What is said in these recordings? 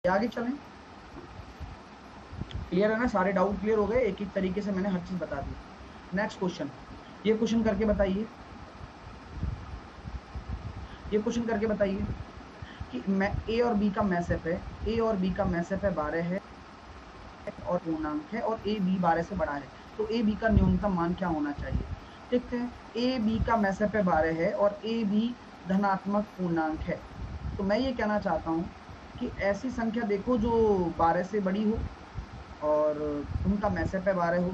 आगे चलें, क्लियर है ना, सारे डाउट क्लियर हो गए, एक एक तरीके से मैंने हर चीज बता दी। नेक्स्ट क्वेश्चन, ये क्वेश्चन करके बताइए, ये क्वेश्चन करके बताइए कि मैं ए और बी का मैसेप है, ए और बी का मैसेप है 12 है और पूर्णांक है और ए बी 12 से बड़ा है, तो ए बी का न्यूनतम मान क्या होना चाहिए। देखते हैं, ए बी का मैसेप है 12 है और ए बी धनात्मक पूर्णांक है, तो मैं ये कहना चाहता हूँ कि ऐसी संख्या देखो जो 12 से बड़ी हो और उनका मैसेप है 12 हो,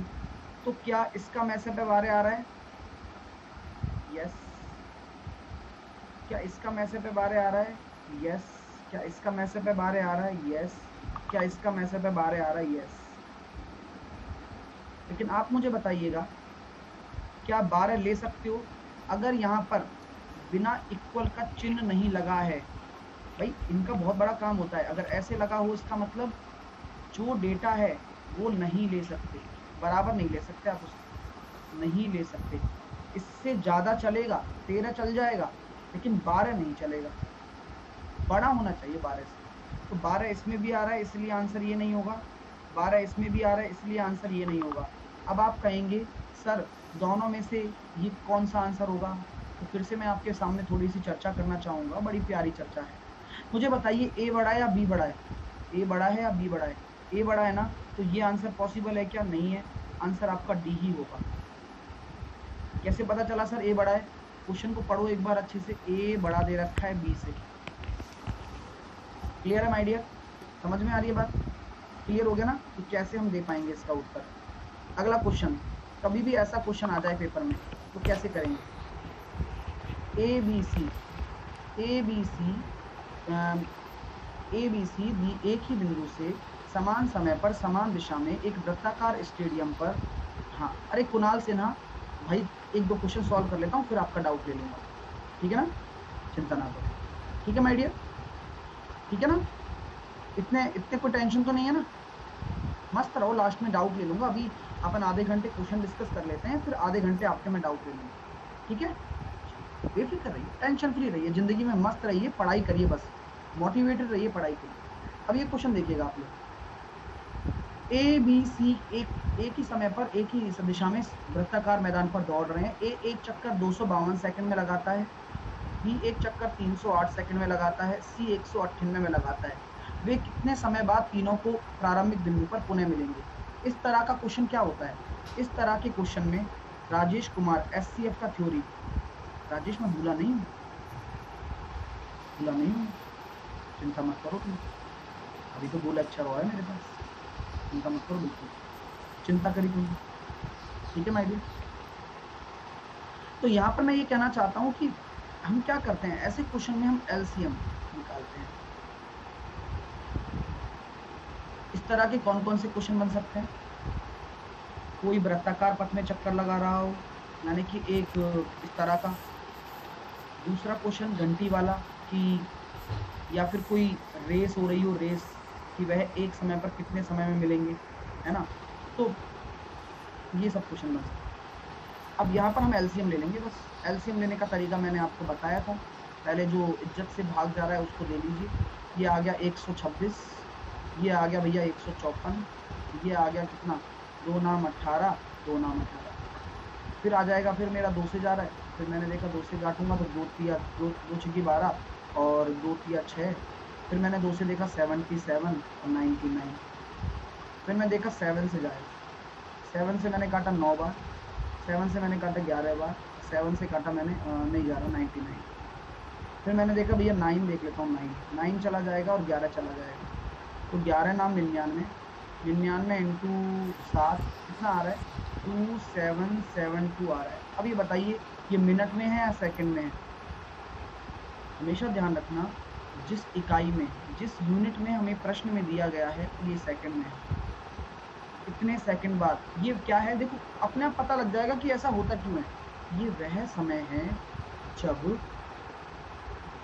तो क्या इसका मैसेप है 12 आ रहा है, यस। क्या इसका मैसेप है 12 आ रहा है, यस। क्या इसका मैसेप है 12 आ रहा है, यस। क्या इसका मैसेप है 12 आ रहा है, यस। लेकिन आप मुझे बताइएगा, क्या 12 ले सकते हो अगर यहाँ पर बिना इक्वल का चिन्ह नहीं लगा है। भाई इनका बहुत बड़ा काम होता है, अगर ऐसे लगा हो इसका मतलब जो डेटा है वो नहीं ले सकते, बराबर नहीं ले सकते, आप उसको नहीं ले सकते। इससे ज्यादा चलेगा, 13 चल जाएगा, लेकिन 12 नहीं चलेगा, बड़ा होना चाहिए 12 से। तो 12 इसमें भी आ रहा है इसलिए आंसर ये नहीं होगा, 12 इसमें भी आ रहा है इसलिए आंसर ये नहीं होगा। अब आप कहेंगे सर दोनों में से ये कौन सा आंसर होगा, तो फिर से मैं आपके सामने थोड़ी सी चर्चा करना चाहूंगा, बड़ी प्यारी चर्चा है। मुझे बताइए ए बड़ा है या बी बड़ा है, ए बड़ा है या बी बड़ा है, ए बड़ा है ना, तो ये आंसर पॉसिबल है क्या, नहीं है, आंसर आपका डी ही होगा। कैसे पता चला सर ए बड़ा है, क्वेश्चन को पढ़ो एक बार अच्छे से, ए बड़ा दे रखा है बी से। क्लियर है माय डियर, समझ में आ रही है बात, क्लियर हो गया ना कि कैसे हम दे पाएंगे इसका उत्तर। अगला क्वेश्चन, कभी भी ऐसा क्वेश्चन आ जाए पेपर में तो कैसे करेंगे, A B C, A B C A B C D एक ही बिंदु से समान समय पर समान दिशा में एक वृत्ताकार स्टेडियम पर, हाँ अरे कुणाल सिन्हा भाई, एक दो क्वेश्चन सॉल्व कर लेता हूँ फिर आपका डाउट ले लूंगा, ठीक है ना, चिंता ना करो, ठीक है माय डियर, ठीक है ना, इतने इतने कोई टेंशन तो नहीं है ना, मस्त रहो, लास्ट में डाउट ले लूंगा। अभी अपन आधे घंटे क्वेश्चन डिस्कस कर लेते हैं, फिर आधे घंटे आपके मैं डाउट ले लूंगा, ठीक है। बेफिक्र रहिए, टेंशन फ्री रहिए, जिंदगी में मस्त रहिए, पढ़ाई करिए, बस मोटिवेटेड रहिए पढ़ाई के लिए। अब ये क्वेश्चन देखिएगा आप लोग, ए बी सी एक ही समय पर एक ही दिशा में वृत्ताकार मैदान पर दौड़ रहे हैं। ए एक चक्कर 252 सेकंड में लगाता है, बी एक चक्कर 308 सेकंड में लगाता है, सी 198 में लगाता है। वे कितने समय बाद तीनों को प्रारंभिक बिंदु पर पुनः मिलेंगे। इस तरह का क्वेश्चन क्या होता है, इस तरह के क्वेश्चन में राजेश कुमार एससीएफ का थ्योरी, राजेश मैं भूला नहीं हूँ, भूला नहीं हूँ, चिंता मत करो तुम, अभी तो 2 लेक्चर हुआ है मेरे पास, चिंता मत करो, बिल्कुल चिंता करी तुम, ठीक है माय डियर। तो यहाँ पर मैं ये कहना चाहता हूँ कि हम क्या करते हैं, ऐसे क्वेश्चन में हम एलसीएम निकालते हैं। इस तरह के कौन कौन से क्वेश्चन बन सकते हैं, कोई वृत्ताकार पथ में चक्कर लगा रहा हो, यानी कि एक इस तरह का, दूसरा क्वेश्चन घंटी वाला कि या फिर कोई रेस हो रही हो, रेस कि वह एक समय पर कितने समय में मिलेंगे, है ना, तो ये सब क्वेश्चन बन सकते हैं। अब यहाँ पर हम एलसीएम ले लेंगे, बस एलसीएम लेने का तरीका मैंने आपको बताया था, पहले जो इज्जत से भाग जा रहा है उसको ले लीजिए, ये आ गया 126, ये आ गया भैया 154, ये आ गया कितना, 2 नाम 18, 2 नाम 18, फिर आ जाएगा, फिर मेरा 2 से जा रहा है, फिर मैंने देखा 2 से काटूंगा तो 2 तिया 2 छक्की 12 और 2 तिया 6, फिर मैंने 2 से देखा 77 और 99, फिर मैं देखा 7 से जाएगा, 7 से मैंने काटा 9 बार, 7 से मैंने काटा 11 बार, 7 से काटा मैंने नहीं 11 99, फिर मैंने देखा भैया 9 देख लेता हूँ, 9 चला जाएगा और 11 चला जाएगा, तो 11 नाम 99, 99 इंटू 7 कितना आ रहा है, 2772 आ रहा है। अब ये बताइए ये मिनट में है या सेकंड में है, हमेशा ध्यान रखना जिस इकाई में, जिस यूनिट में हमें प्रश्न में दिया गया है ये सेकंड में है, इतने सेकंड बाद ये क्या है, देखो अपने आप पता लग जाएगा कि ऐसा होता क्यों है। ये वह समय है जब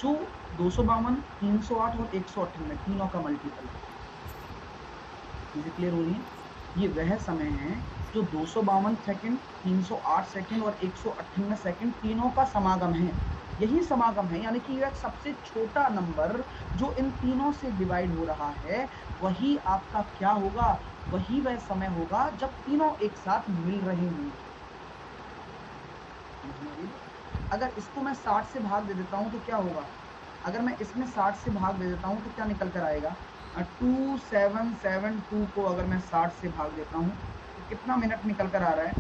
जो 252, 308 और 198 तीनों का मल्टीपल है, मुझे क्लियर हो रही है, ये वह समय है जो 252 सेकंड, 308 सेकंड और 198 सेकंड तीनों का समागम है। यही समागम है, यानी कि यह सबसे छोटा नंबर जो इन तीनों से डिवाइड हो रहा है, वही आपका क्या होगा, वही वह समय होगा जब तीनों एक साथ मिल रहे होंगे। अगर इसको मैं 60 से भाग दे देता हूं तो क्या होगा, अगर मैं इसमें 60 से भाग दे देता हूं तो क्या निकल कर आएगा, 2772 को अगर मैं 60 से भाग देता हूं तो कितना मिनट निकल कर आ रहा है,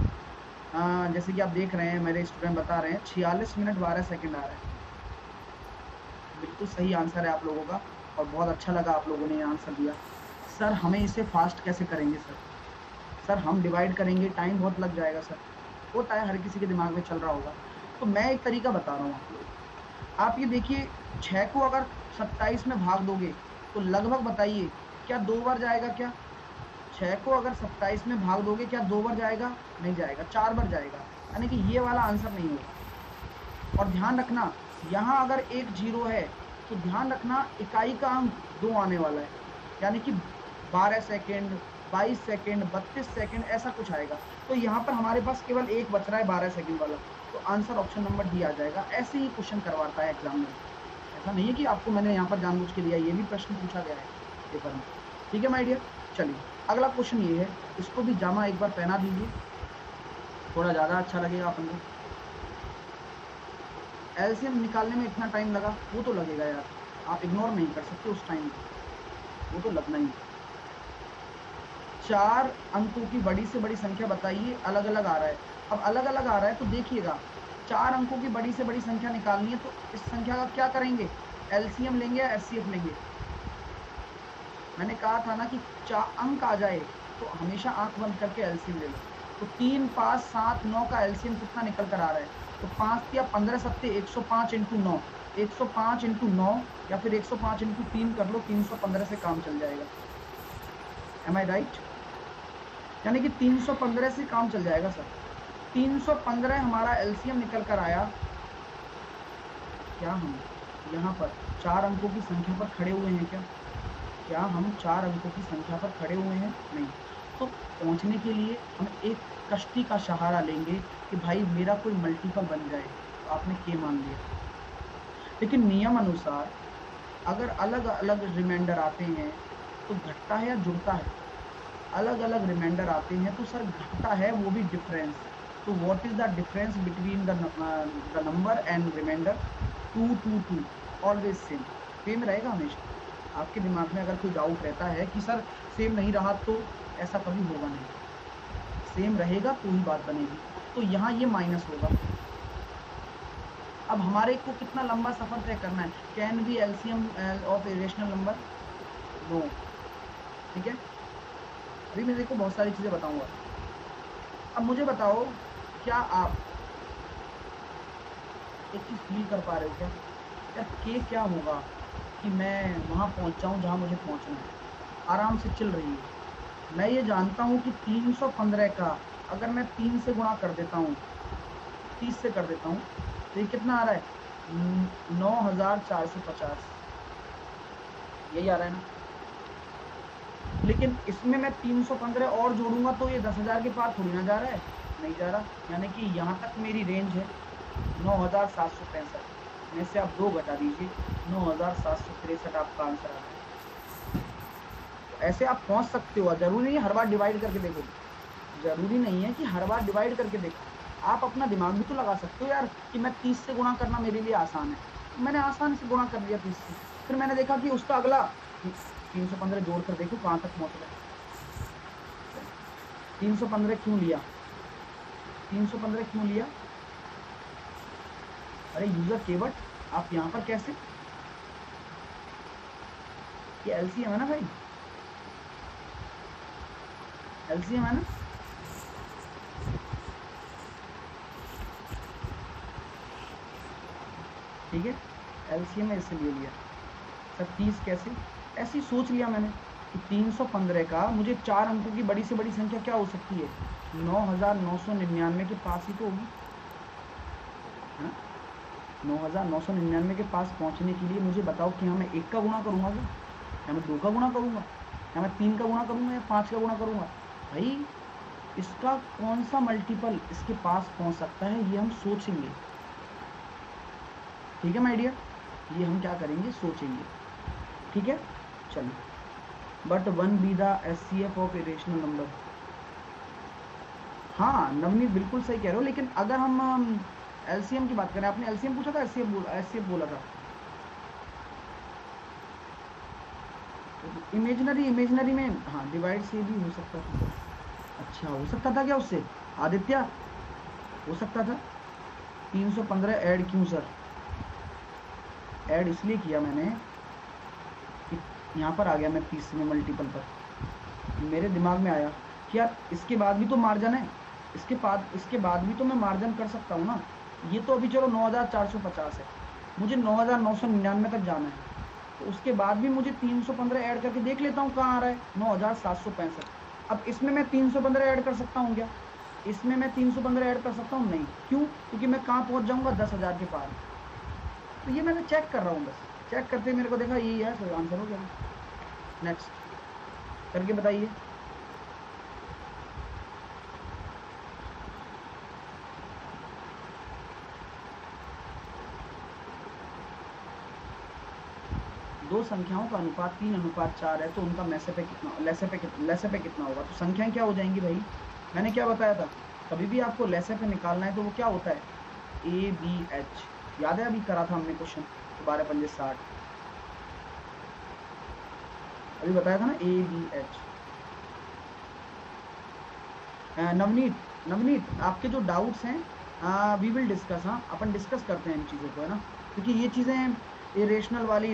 जैसे कि आप देख रहे हैं मेरे स्टूडेंट बता रहे हैं 46 मिनट 12 सेकंड आ रहा है। बिल्कुल सही आंसर है आप लोगों का, और बहुत अच्छा लगा आप लोगों ने ये आंसर दिया। सर हमें इसे फास्ट कैसे करेंगे सर हम डिवाइड करेंगे, टाइम बहुत लग जाएगा सर। होता है, हर किसी के दिमाग में चल रहा होगा, तो मैं एक तरीका बता रहा हूँ आप लोग। आप ये देखिए 6 को अगर 27 में भाग दोगे तो लगभग बताइए क्या 2 बार जाएगा क्या? 6 को अगर 27 में भाग दोगे क्या 2 बार जाएगा? नहीं जाएगा, 4 बार जाएगा, यानी कि ये वाला आंसर नहीं होगा। और ध्यान रखना, यहाँ अगर एक 0 है तो ध्यान रखना इकाई का अंक 2 आने वाला है, यानी कि 12 सेकेंड, 22 सेकेंड, 32 सेकेंड ऐसा कुछ आएगा। तो यहाँ पर हमारे पास केवल एक बच रहा है 12 सेकेंड वाला, तो आंसर ऑप्शन नंबर डी आ जाएगा। ऐसे ही क्वेश्चन करवाता है एग्जाम में, ऐसा नहीं है कि आपको मैंने यहाँ पर जानबूझ के लिया, ये भी प्रश्न पूछा गया है पेपर में। ठीक है माय डियर, चलिए अगला क्वेश्चन ये है, इसको भी जामा एक बार पहना दीजिए, थोड़ा ज्यादा अच्छा लगेगा अपन को। एलसीएम निकालने में इतना टाइम लगा, वो तो लगेगा यार, आप इग्नोर नहीं कर सकते उस टाइम को, वो तो लगना ही। 4 अंकों की बड़ी से बड़ी संख्या बताइए, अलग अलग आ रहा है। अब अलग अलग आ रहा है तो देखिएगा, 4 अंकों की बड़ी से बड़ी संख्या निकालनी है तो इस संख्या का क्या करेंगे, एलसीएम लेंगे या एचसीएफ लेंगे? मैंने कहा था ना कि 4 अंक आ जाए तो हमेशा आंख बंद करके एलसीएम ले लो। तो 3, 5, 7, 9 का एलसीएम कितना निकल कर आ रहा है, तो 5 या 15 सत्ते 105 इंटू 9, 105 इंटू 9 या फिर 105 इंटू 3 कर लो, 315 से काम चल जाएगा। एम आई राइट? यानी कि 315 से काम चल जाएगा सर। 315 हमारा एलसीएम निकल कर आया। क्या हम यहाँ पर 4 अंकों की संख्या पर खड़े हुए हैं क्या? क्या हम 4 अंकों की संख्या पर खड़े हुए हैं? नहीं। तो पहुंचने के लिए हम एक कश्ती का सहारा लेंगे कि भाई मेरा कोई मल्टीपल बन जाए, तो आपने के मान लिया। लेकिन नियम अनुसार अगर अलग अलग रिमाइंडर आते हैं तो घटता है या जुड़ता है? अलग अलग रिमाइंडर आते हैं तो सर घटता है, वो भी डिफरेंस। तो what is the difference between the number and remainder? 2 2 2 always same, same रहेगा हमेशा। आपके दिमाग में अगर कोई डाउट रहता है कि सर सेम नहीं रहा, तो ऐसा कभी होगा नहीं, सेम रहेगा तो ही बात बनेगी। तो यहाँ ये माइनस होगा। अब हमारे को कितना लंबा सफर तय करना है, can be LCM of irrational number? No. ठीक है, अभी मैं देखो बहुत सारी चीजें बताऊंगा। अब मुझे बताओ, क्या आप एक चीज फील कर पा रहे हो क्या, यार के क्या होगा कि मैं वहां पहुंच जाऊं जहां मुझे पहुंचना है, आराम से चल रही है। मैं ये जानता हूं कि 315 का अगर मैं 3 से गुणा कर देता हूं, 30 से कर देता हूं, तो ये कितना आ रहा है, 9450, यही आ रहा है ना। लेकिन इसमें मैं 315 और जोड़ूंगा तो ये 10,000 के पार थोड़ी ना जा रहा है, नहीं जा रहा, यानी कि यहाँ तक मेरी रेंज है 9765 में से आप 2 घटा दीजिए, 9763 आपका आंसर आ रहा है। तो ऐसे आप पहुंच सकते हो, जरूरी नहीं है हर बार डिवाइड करके देखो, जरूरी नहीं है कि हर बार डिवाइड करके देखो, आप अपना दिमाग भी तो लगा सकते हो यार कि मैं 30 से गुणा करना मेरे लिए आसान है, तो मैंने आसान से गुणा कर दिया 30 से, फिर मैंने देखा कि उसका अगला 315 जोड़ कर देखो कहां तक पहुंच रहा है। 315 क्यों लिया, 315 क्यों लिया? अरे यूजर केवट, आप यहाँ पर कैसे, ये एलसीएम है ना भाई, एलसीएम है ना। ठीक है, एलसीएम में इसलिए लिया सर। 30 कैसे, ऐसे ही सोच लिया मैंने कि 315 का मुझे 4 अंकों की बड़ी से बड़ी संख्या क्या हो सकती है, 9999 के पास ही तो होगी, है ना। 9999 के पास पहुंचने के लिए मुझे बताओ कि हाँ मैं 1 का गुणा करूंगा क्या, या मैं 2 का गुणा करूंगा, या मैं 3 का गुणा करूंगा, या 5 का गुणा करूंगा? भाई इसका कौन सा मल्टीपल इसके पास पहुंच सकता है, ये हम सोचेंगे। ठीक है माय डियर, ये हम क्या करेंगे, सोचेंगे। ठीक है, चलो। But 1 be the HCF of irrational number. हाँ नवनीत बिल्कुल सही कह रहे हो, लेकिन अगर हम LCM की बात करें, आपने LCM पूछा था, HCF बोला था। इमेजिनरी में हाँ डिवाइड से भी हो सकता था। अच्छा हो सकता था क्या उससे, आदित्य हो सकता था। 315 ऐड क्यों सर, ऐड इसलिए किया मैंने कि यहाँ पर आ गया मैं 30 में मल्टीपल पर, मेरे दिमाग में आया कि यार इसके बाद भी तो मार्जिन है, इसके बाद भी तो मैं मार्जिन कर सकता हूँ ना। ये तो अभी चलो 9450 है, मुझे 9999 तक जाना है, तो उसके बाद भी मुझे 315 ऐड करके देख लेता हूँ कहाँ आ रहा है, 9765। अब इसमें मैं 315 ऐड कर सकता हूँ क्या, इसमें मैं 315 ऐड कर सकता हूँ, नहीं। क्यों, क्योंकि मैं कहाँ पहुंच जाऊंगा, 10,000 के पार। तो ये मैंने चेक कर रहा हूँ, बस चेक करते मेरे को देखा यही है, सही आंसर हो गया। नेक्स्ट करके बताइए। दो संख्याओं का अनुपात 3:4 है, तो उनका लेसे पे कितना होगा। तो संख्याएं क्या हो जाएंगी भाई, मैंने क्या बताया था, कभी भी आपको लेसे पे निकालना है तो वो क्या होता है, ABH। याद है, अभी करा था हमने क्वेश्चन, 12 पंजे 60, अभी बताया था ना, ABH। नवनीत आपके जो डाउट्स हैं वी विल डिस्कस, हाँ अपन डिस्कस करते हैं इन चीज़ों को, है ना, क्योंकि ये चीज़ें इरेशनल वाली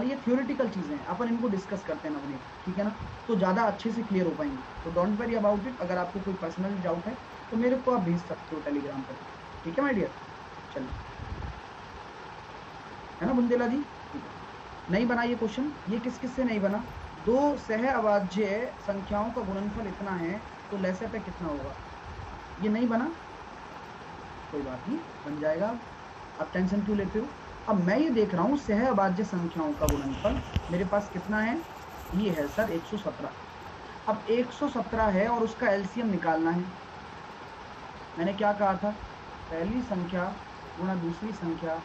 ये थ्योरेटिकल चीज़ें हैं, अपन इनको डिस्कस करते हैं नवनीत, ठीक है ना, तो ज़्यादा अच्छे से क्लियर हो पाएंगे। तो डोंट वरी अबाउट इट, अगर आपको कोई पर्सनल डाउट है तो मेरे को आप भेज सकते हो टेलीग्राम पर, ठीक है माय डियर। चलिए, है ना बुंदेला जी, ठीक है। नहीं बना ये क्वेश्चन, ये किस किस से नहीं बना, दो सह अभाज्य संख्याओं का गुणनफल इतना है तो लेसे पे कितना होगा, ये नहीं बना, कोई बात नहीं, बन जाएगा। आप टेंशन क्यों लेते हो। अब मैं ये देख रहा हूँ सह अभाज्य संख्याओं का गुणनफल मेरे पास कितना है, ये है सर 117। अब 117 है और उसका LCM निकालना है। मैंने क्या कहा था, पहली संख्या गुणा दूसरी संख्या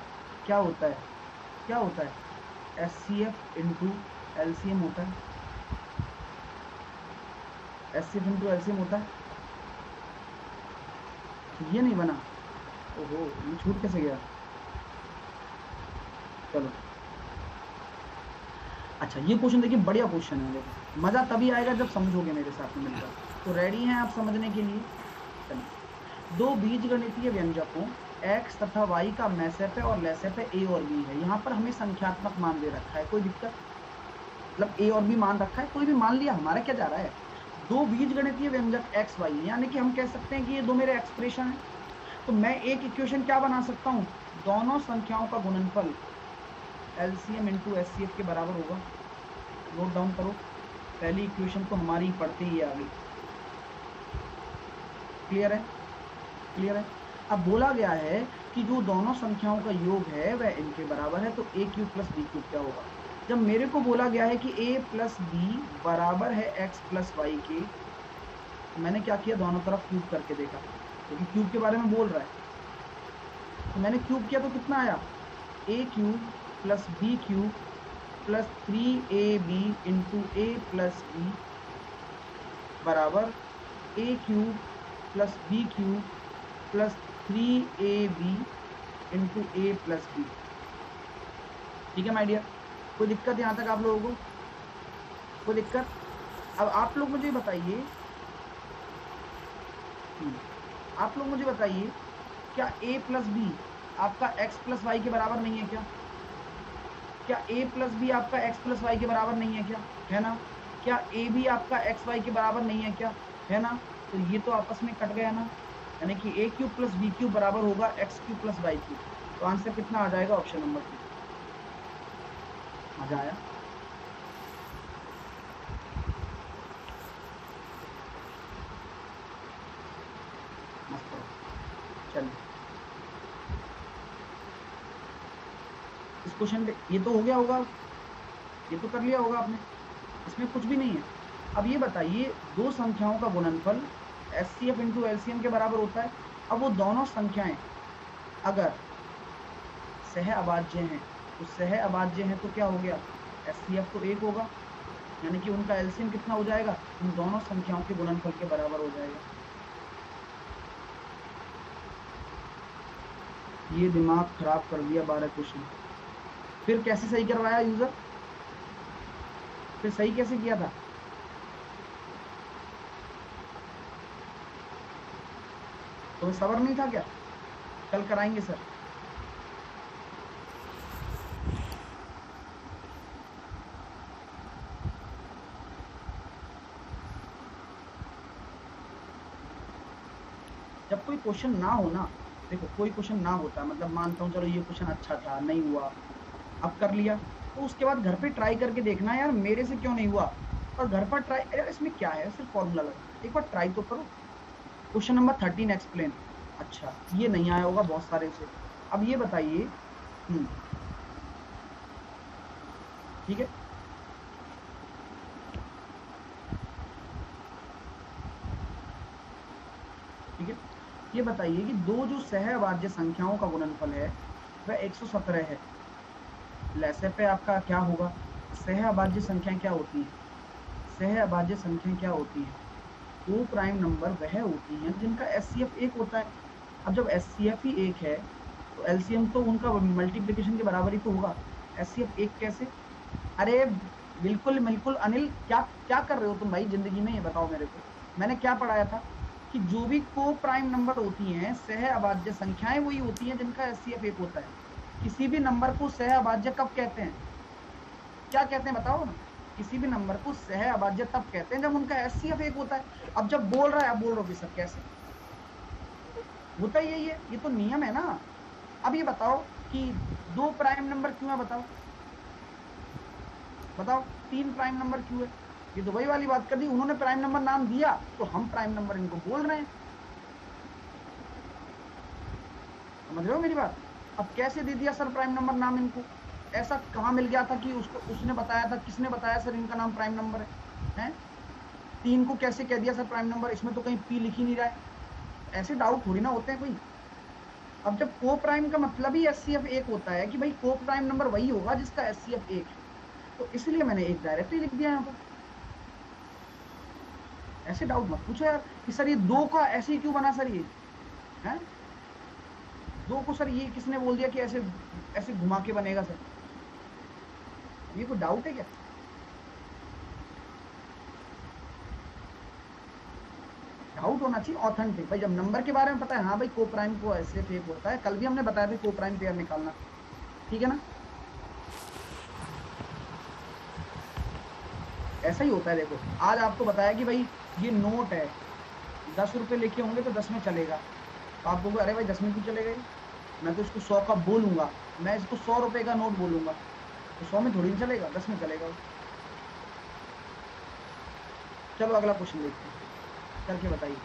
क्या होता है, HCF इंटू LCM होता है, HCF इंटू LCM होता है। ये नहीं बना, ओहो ये छूट कैसे गया, चलो। अच्छा ये क्वेश्चन देखिए, बढ़िया क्वेश्चन है, देखो मजा तभी आएगा जब समझोगे मेरे साथ में मिलकर। तो रेडी हैं आप समझने के लिए, चलिए। दो बीजगणितीय व्यंजकों x तथा y का मैसेप है और लेसेप है a और b है। यहाँ पर हमें संख्यात्मक मान दे रखा है, कोई दिक्कत, मतलब a और b मान रखा है, कोई भी मान लिया, हमारा क्या जा रहा है। दो बीजगणितीय व्यंजक x y, यानी कि हम कह सकते हैं कि ये दो मेरे एक्सप्रेशन है। तो मैं एक इक्वेशन क्या बना सकता हूँ, दोनों संख्याओं का गुणनफल LCM इंटू HCF के बराबर होगा। नोट डाउन करो, पहली इक्वेशन तो हमारी पढ़ते ही आ गई, क्लियर है, क्लियर है। अब बोला गया है कि जो दोनों संख्याओं का योग है वह इनके बराबर है, तो a³ प्लस b³ क्या होगा। जब मेरे को बोला गया है कि a प्लस b बराबर है x प्लस वाई के, तो मैंने क्या किया, दोनों तरफ क्यूब करके देखा, क्योंकि क्यूब के बारे में बोल रहा है। तो मैंने क्यूब किया तो कितना आया, a³ plus b³ plus 3ab into a plus b बराबर a³ plus b³ plus 3ab into a plus b। ठीक है माय डियर, कोई दिक्कत यहाँ तक आप लोगों को, कोई दिक्कत। अब आप लोग मुझे बताइए, क्या a प्लस बी आपका x प्लस वाई के बराबर नहीं है क्या a प्लस बी आपका x प्लस वाई के बराबर नहीं है क्या, है ना। क्या a भी आपका x वाई के बराबर नहीं है क्या, है ना। तो ये तो आपस में कट गया ना, यानी कि a³ प्लस b³ बराबर होगा x³ प्लस y³। तो आंसर कितना आ जाएगा, ऑप्शन नंबर 2। मजा आया, मस्त हो, चलिए इस क्वेश्चन पे ये तो हो गया होगा, ये तो कर लिया होगा आपने, इसमें कुछ भी नहीं है। अब ये बताइए, दो संख्याओं का गुणनफल HCF इंटू LCM के बराबर होता है। अब वो दोनों संख्याएं अगर सह अभाज्य हैं, तो सह अभाज्य हैं तो क्या हो गया, HCF तो 1 होगा, यानी कि उनका एलसीएम कितना हो जाएगा, इन दोनों संख्याओं के गुणनफल के बराबर हो जाएगा। ये दिमाग खराब कर दिया 12 क्वेश्चन। फिर कैसे सही करवाया यूजर, फिर सही कैसे किया था, तो सबर नहीं था क्या, कल कराएंगे सर। जब कोई क्वेश्चन ना हो ना, देखो कोई क्वेश्चन ना होता, मतलब मानता हूँ चलो ये क्वेश्चन अच्छा था, नहीं हुआ, अब कर लिया, तो उसके बाद घर पे ट्राई करके देखना यार मेरे से क्यों नहीं हुआ, और घर पर ट्राई, यार इसमें क्या है, सिर्फ फॉर्मूला लगा, एक बार ट्राई तो करो। क्वेश्चन नंबर 13 एक्सप्लेन, अच्छा ये नहीं आया होगा बहुत सारे से। अब ये बताइए, ठीक है, ठीक है, ये बताइए कि दो जो सहअभाज्य संख्याओं का गुणनफल है वह 117 है, लैसे पे आपका क्या होगा, सहअभाज्य संख्याएं क्या होती हैं, सहअभाज्य संख्याएं क्या होती हैं, दो प्राइम नंबर वह होती हैं जिनका HCF 1 होता है। अब जब HCF ही 1 है तो LCM तो उनका मल्टीप्लिकेशन के बराबर ही तो होगा, HCF 1 कैसे, अरे बिल्कुल बिल्कुल अनिल, क्या क्या कर रहे हो तुम भाई जिंदगी में, ये बताओ मेरे को, मैंने क्या पढ़ाया था कि जो भी को प्राइम नंबर होती हैं सहअभाज्य संख्याएं वही होती हैं जिनका HCF 1 होता है। किसी भी नंबर को सहअभाज्य कब कहते हैं, क्या कहते हैं बताओ ना, किसी भी नंबर को सहअभाज्य तब कहते हैं जब उनका HCF 1 होता है। अब जब बोल रहा है, आप बोल रहे हो कि सर कैसे होता ही यही है, ये तो नियम है ना। अब ये बताओ कि दो प्राइम नंबर क्यों है, बताओ बताओ, तीन प्राइम नंबर क्यों है, ये तो वही वाली बात कर दी, उन्होंने प्राइम नंबर नाम दिया तो हम प्राइम नंबर इनको बोल रहे हैं, समझ रहे हो मेरी बात। अब कैसे दे दिया सर प्राइम नंबर नाम इनको, ऐसा कहाँ मिल गया था कि उसको उसने बताया था, किसने बताया सर इनका नाम प्राइम नंबर है? तीन को कैसे कह दिया सर प्राइम नंबर, इसमें तो कहीं पी लिख ही नहीं रहा है, ऐसे डाउट थोड़ी ना होते हैं कोई। अब जब को प्राइम का मतलब ही HCF 1 होता है कि भाई को प्राइम नंबर वही होगा जिसका HCF 1 है, तो इसलिए मैंने एक डायरेक्टली लिख दिया यहाँ पर। ऐसे डाउट मत पूछो यार कि सर ये दो का ऐसे ही क्यों बना सर, ये है दो को सर ये किसने बोल दिया कि ऐसे ऐसे घुमा के बनेगा सर, ये कोई डाउट है क्या? डाउट होना चाहिए ऑथेंटिक भाई, जब नंबर के बारे में पता है, हाँ भाई को प्राइम को ऐसे फेक होता है, कल भी हमने बताया था को प्राइम पेयर निकालना, ठीक है ना, ऐसा ही होता है। देखो आज आपको बताया कि भाई ये नोट है, 10 रुपए लेके होंगे तो 10 में चलेगा, तो आप बोलोगे अरे भाई 10 में क्यों चलेगा, मैं तो इसको 100 का बोलूंगा, मैं इसको 100 रुपए का नोट बोलूंगा, तो 100 में थोड़ी नहीं चलेगा, 10 में चलेगा। चलो अगला क्वेश्चन देखते हैं, करके बताइए।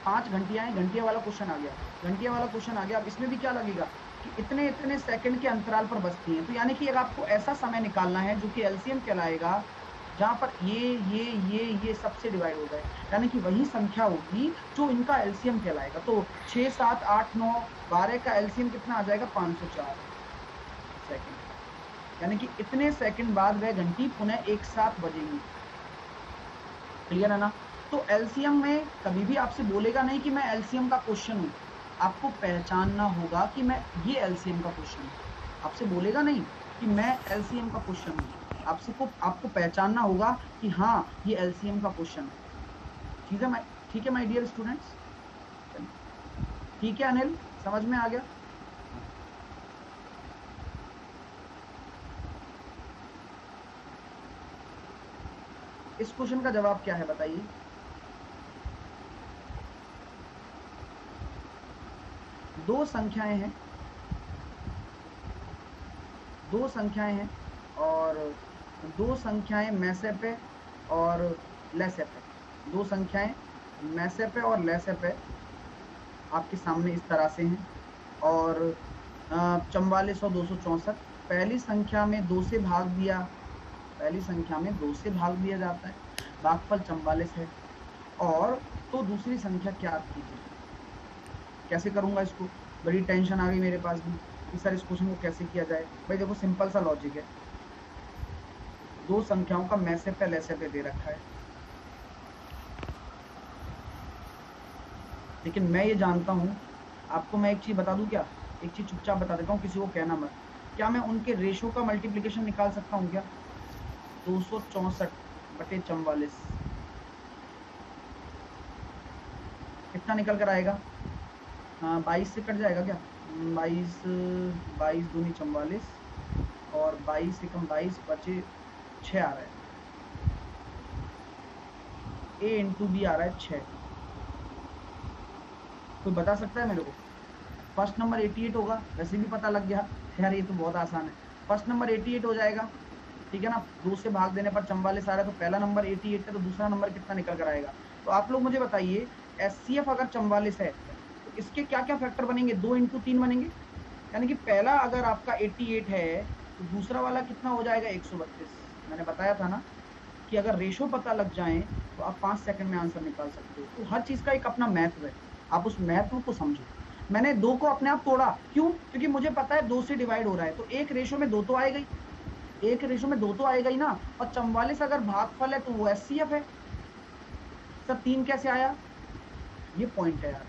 5 घंटियां हैं, घंटिया वाला क्वेश्चन आ गया, घंटिया वाला क्वेश्चन आ गया। अब इसमें भी क्या लगेगा कि इतने इतने सेकंड के अंतराल पर बजती हैं, तो यानी कि अगर आपको ऐसा समय निकालना है जो कि LCM कहलाएगा, जहां पर ये सबसे डिवाइड हो जाए, यानी कि वही संख्या होगी जो इनका LCM कहलाएगा। तो 6 7 8 9 12 का LCM कितना आ जाएगा, 504 सेकंड, यानी कि इतने सेकंड बाद वह घंटी पुनः एक साथ बजेंगी। क्लियर है ना। तो LCM में कभी भी आपसे बोलेगा नहीं कि मैं LCM का क्वेश्चन हूं, आपको पहचानना होगा कि मैं ये LCM का क्वेश्चन हूं, आपसे बोलेगा नहीं कि मैं LCM का क्वेश्चन हूं, आपको पहचानना होगा कि हाँ ये LCM का क्वेश्चन है। ठीक है माय डियर स्टूडेंट्स, ठीक है अनिल, समझ में आ गया। इस क्वेश्चन का जवाब क्या है बताइए। दो संख्याएं हैं और दो संख्याएं मैसे पे और लेसे पे, दो संख्याएं मैसे पे और लेसे पे आपके सामने इस तरह से हैं, और 44 और 264। पहली संख्या में 2 से भाग दिया, पहली संख्या में 2 से भाग दिया जाता है, भागफल 44 है, और तो दूसरी संख्या क्या कीजिए, कैसे करूंगा इसको, बड़ी टेंशन आ गई मेरे पास भी कि सर इस क्वेश्चन को कैसे किया जाए। भाई देखो सिंपल सा लॉजिक है, दो संख्याओं का मैसेप एलएसएफ दे रखा है, लेकिन मैं ये जानता हूं, आपको मैं एक चीज बता दूं क्या, एक चीज चुपचाप बता देता हूं, किसी को कहना मत, क्या मैं उनके रेशो का मल्टीप्लिकेशन निकाल सकता हूं क्या? 264/44 कितना निकल कर आएगा? 22 से कट जाएगा क्या? 22 22 दूनी 44 और 22 एकम 22 बचे 6 आ रहा है, a इंटू बी आ रहा है 6। कोई बता सकता है मेरे को? फर्स्ट नंबर 88 होगा, वैसे भी पता लग गया यार, ये तो बहुत आसान है। फर्स्ट नंबर 88 हो जाएगा, ठीक है ना, 2 से भाग देने पर 44 आ रहा है, तो पहला नंबर 88 है, तो दूसरा नंबर कितना निकल कर आएगा? तो आप लोग मुझे बताइए, एचसीएफ अगर 44 है तो इसके क्या क्या फैक्टर बनेंगे? 2 इंटू 3 बनेंगे, यानी कि पहला अगर आपका 88 है तो दूसरा वाला कितना हो जाएगा? 132। मैंने बताया था ना कि अगर रेशो पता लग जाए तो आप 5 सेकंड में आंसर निकाल सकते हो। तो हर चीज का एक अपना महत्व है, आप उस महत्व को समझो। मैंने 2 को अपने आप तोड़ा, क्यों? क्योंकि मुझे पता है 2 से डिवाइड हो रहा है, तो एक रेशो में 2 तो आएगा ही, एक रेशो में 2 तो आएगा ही ना। और 44 अगर भागफल है तो वो एचसीएफ है। सर 3 कैसे आया? ये पॉइंट है यार।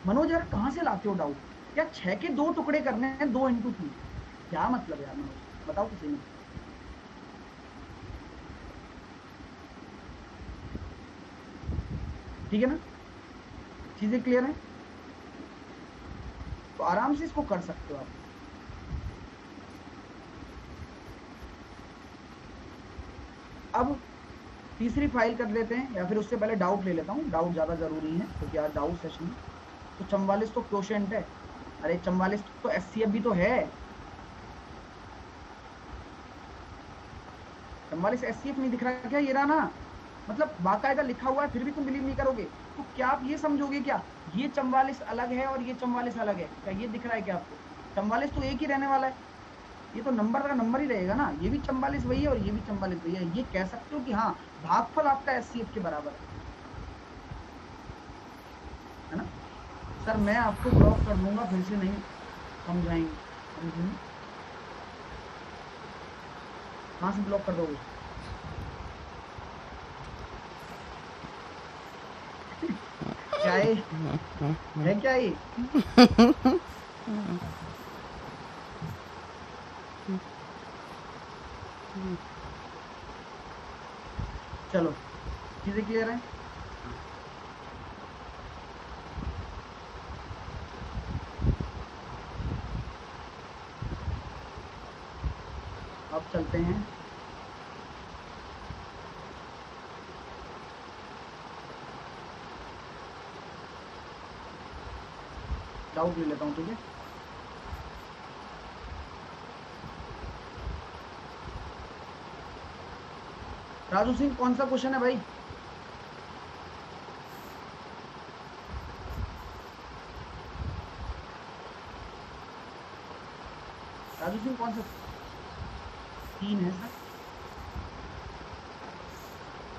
मनोज यार कहां से लाते हो डाउट? यार 6 के 2 टुकड़े करने हैं, 2 इंटू 3, क्या मतलब यार मनोज, बताओ तो सही। ठीक है ना, चीजें क्लियर है? तो आराम से इसको कर सकते हो आप। अब तीसरी फाइल कर लेते हैं, या फिर उससे पहले डाउट ले लेता हूँ, डाउट ज्यादा जरूरी है क्योंकि आज डाउट सेशन है। तो 44 तो क्वोशिएंट है, अरे 44 तो एचसीएफ भी तो है, 44 एचसीएफ नहीं दिख रहा क्या? ये रहा ना, मतलब बाकायदा लिखा हुआ है, फिर भी तुम बिलीव नहीं करोगे। तो क्या आप ये समझोगे क्या ये 44 अलग है और ये 44 अलग है? क्या ये दिख रहा है क्या आपको? 44 तो एक ही रहने वाला है, ये तो नंबर का नंबर ही रहेगा ना। ये भी 44 वही है और ये भी 44 वही है। ये कह सकते हो कि हाँ भागफल आपका एचसीएफ के बराबर है ना? सर मैं आपको ब्लॉक कर दूंगा, फिर से नहीं समझाएंगे, समझेंगे? कहाँ से ब्लॉक कर दोगे? क्या है क्या ये? चलो चीजें क्लियर है? अब चलते हैं डाउट ले लेता हूँ, ठीक है? राजू सिंह कौन सा क्वेश्चन है भाई? राजू सिंह कौन सा? 3 है सर,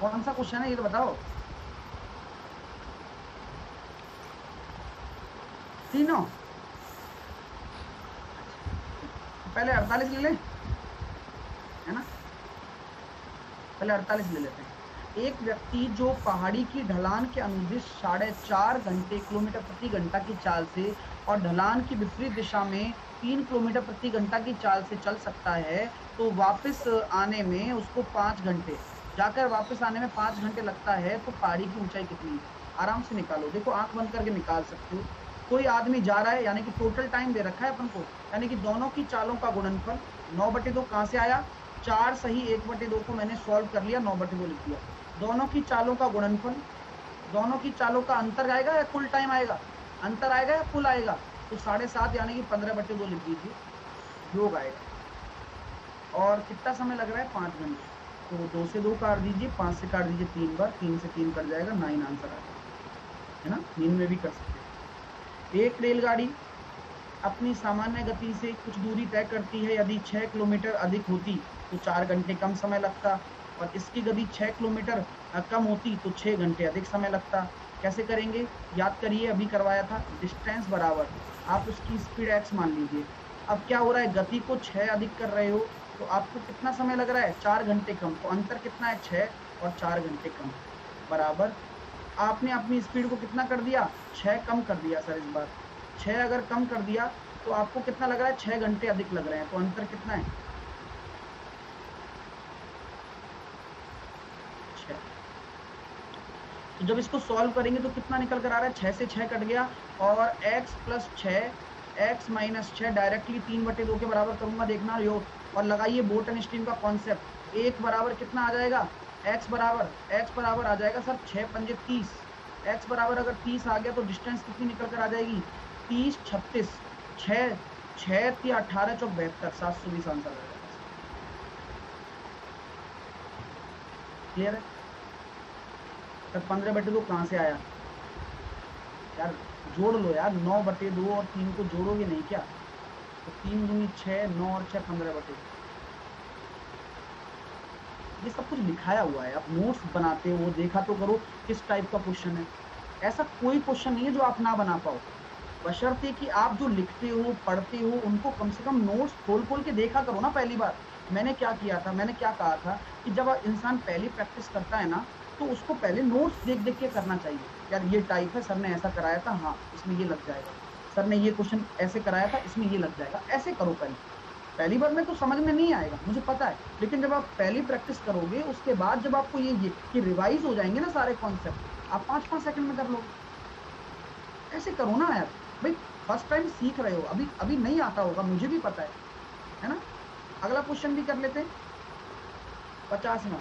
कौन सा क्वेश्चन है ये तो बताओ। तीनों? पहले 48 ले लें, है ना? पहले 48 ले लेते हैं। एक व्यक्ति जो पहाड़ी की ढलान के अनुदिश 4.5 घंटे किलोमीटर प्रति घंटा की चाल से और ढलान की विपरीत दिशा में 3 किलोमीटर प्रति घंटा की चाल से चल सकता है, तो वापस आने में उसको 5 घंटे, जाकर वापस आने में 5 घंटे लगता है, तो पहाड़ी की ऊंचाई कितनी है? आराम से निकालो, देखो आंख बंद करके निकाल सकते हो। कोई आदमी जा रहा है, यानी कि टोटल टाइम दे रखा है अपन को, यानी कि दोनों की चालों का गुणनफल 9/2 कहाँ से आया? 4 सही 1/2 को मैंने सॉल्व कर लिया, 9/2 लिख दिया। दोनों की चालों का गुणनफल, दोनों की चालों का अंतर आएगा या कुल टाइम आएगा? अंतर आएगा या कुल आएगा? तो 7.5 यानी कि 15/2 लिख दीजिए, योग आएगा। और कितना समय लग रहा है? 5 घंटे। तो 2 से 2 काट दीजिए, 5 से काट दीजिए 3 बार, 3 से 3 कट जाएगा, 9 आंसर आएगा, है ना? 9 में भी कर सकते हैं। एक रेलगाड़ी अपनी सामान्य गति से कुछ दूरी तय करती है, यदि 6 किलोमीटर अधिक होती तो 4 घंटे कम समय लगता, और इसकी गति 6 किलोमीटर कम होती तो 6 घंटे अधिक समय लगता। कैसे करेंगे, याद करिए, अभी करवाया था। डिस्टेंस बराबर आप उसकी स्पीड x मान लीजिए। अब क्या हो रहा है, गति को 6 अधिक कर रहे हो तो आपको कितना समय लग रहा है, 4 घंटे कम। तो अंतर कितना है, 6 और 4 घंटे कम, बराबर आपने अपनी स्पीड को कितना कर दिया, 6 कम कर दिया सर। इस बार 6 अगर कम कर दिया तो आपको कितना लग रहा है, 6 घंटे अधिक लग रहे हैं। तो अंतर कितना है, 6। तो जब इसको सॉल्व करेंगे तो कितना निकल कर आ रहा है, 6 से 6 कट गया और x plus 6 x minus 6 directly 3/2 के बराबर करूंगा, देखना योग। और लगाइए बोट एंड स्टीम का कॉन्सेप्ट। एक बराबर कितना आ जाएगा, x बराबर आ जाएगा सर 6 पंजे 30। x बराबर अगर 30 आ गया तो डिस्टेंस कितनी निकल कर आ जाएगी, 30 36 6 6 या 18 चौक 72, 720 आंसर आ जाएगा। क्लियर है सर। 15/2 कहाँ से आया यार, जोड़ लो यार, 9/2 और 3 को जोड़ोगे नहीं क्या, तो 3 दूनी 6, 9 और 6 15/2। ये सब कुछ लिखाया हुआ है, आप नोट्स बनाते हो, देखा तो करो किस टाइप का क्वेश्चन है। ऐसा कोई क्वेश्चन नहीं है जो आप ना बना पाओ, बशर्ते कि आप जो लिखते हो पढ़ते हो उनको कम से कम नोट्स खोल खोल के देखा करो ना। पहली बार मैंने क्या किया था, मैंने क्या कहा था कि जब इंसान पहली प्रैक्टिस करता है ना तो उसको पहले नोट्स देख देख के करना चाहिए। यार ये टाइप है, सर ने ऐसा कराया था, हाँ इसमें ये लग जाएगा, सर ने ये क्वेश्चन ऐसे कराया था, इसमें ये लग जाएगा, ऐसे करो कहीं। पहली बार में तो समझ में नहीं आएगा, मुझे पता है, लेकिन जब आप पहली प्रैक्टिस करोगे उसके बाद जब आपको ये रिवाइज हो जाएंगे ना सारे कॉन्सेप्ट, आप 5-5 सेकंड में कर लोगे। ऐसे करो ना यार भाई, फर्स्ट टाइम सीख रहे हो, अभी नहीं आता होगा, मुझे भी पता है ना। अगला क्वेश्चन भी कर लेते हैं, 50वां।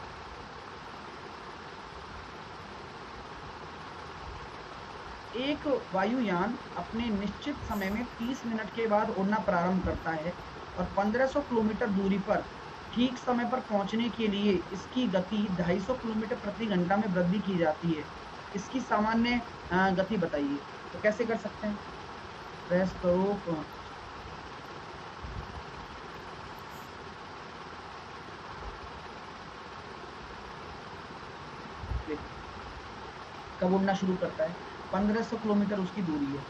एक वायुयान अपने निश्चित समय में 30 मिनट के बाद उड़ना प्रारंभ करता है और 1500 किलोमीटर दूरी पर ठीक समय पर पहुंचने के लिए इसकी गति 250 किलोमीटर प्रति घंटा में वृद्धि की जाती है। इसकी सामान्य गति बताइए। तो कैसे कर सकते हैं, प्रयास करो। कब उड़ना शुरू करता है, 1500 किलोमीटर उसकी दूरी है,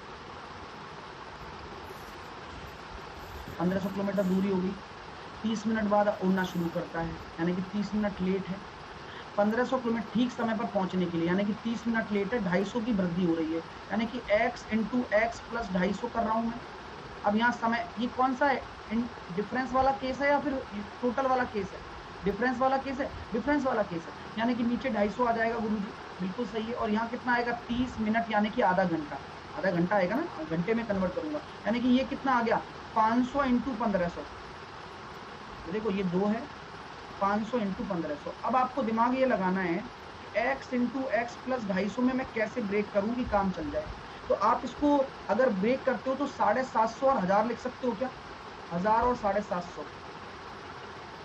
1500 किलोमीटर दूरी होगी, 30 मिनट बाद उड़ना शुरू करता है, यानी कि 30 मिनट लेट है। 1500 किलोमीटर ठीक समय पर पहुंचने के लिए, यानी कि 30 मिनट लेट है, 250 की वृद्धि हो रही है, यानी कि x इंटू एक्स प्लस 250 कर रहा हूं मैं। अब यहाँ समय, ये कौन सा है, डिफरेंस वाला केस है या फिर टोटल वाला केस है, डिफरेंस वाला केस है, डिफरेंस वाला केस है, यानी कि नीचे 250 आ जाएगा गुरुजी, बिल्कुल सही है। और यहाँ कितना आएगा, 30 मिनट यानी कि आधा घंटा, आधा घंटा आएगा ना, घंटे में कन्वर्ट करूंगा, यानी कि ये कितना आ गया, 500 इंटू 1500। देखो ये 2 है, 500 इंटू 1500। अब आपको दिमाग ये लगाना है x इंटू एक्स प्लस 250 में मैं कैसे ब्रेक करूं कि काम चल जाए। तो आप इसको अगर ब्रेक करते हो तो 750 और 1000 लिख सकते हो क्या, 1000 और 750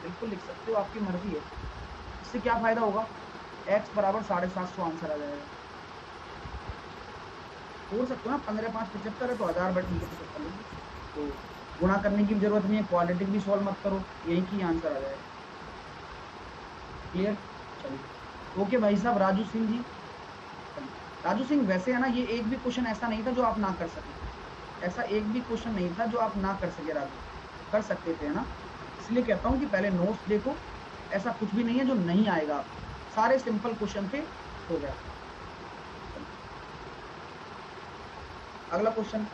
बिल्कुल लिख सकते हो, आपकी मर्जी है। इससे क्या फायदा होगा, x बराबर 750 आंसर आ जाएगा। छोड़ सकते हो ना, 15 5 75 है तो 1000 बट 75 लेंगे, तो गुणा करने की जरूरत नहीं है, क्वाड्रेटिक भी सॉल्व मत करो, यही की आंसर आ जाएगा। क्लियर, चलिए ओके भाई साहब। राजू सिंह जी, राजू सिंह वैसे है ना, ये एक भी क्वेश्चन ऐसा नहीं था जो आप ना कर सके, ऐसा एक भी क्वेश्चन नहीं था जो आप ना कर सके राजू, कर सकते थे ना। इसलिए कहता हूँ कि पहले नोट्स देखो, ऐसा कुछ भी नहीं है जो नहीं आएगा, सारे सिंपल क्वेश्चन थे, हो गया। अगला क्वेश्चन,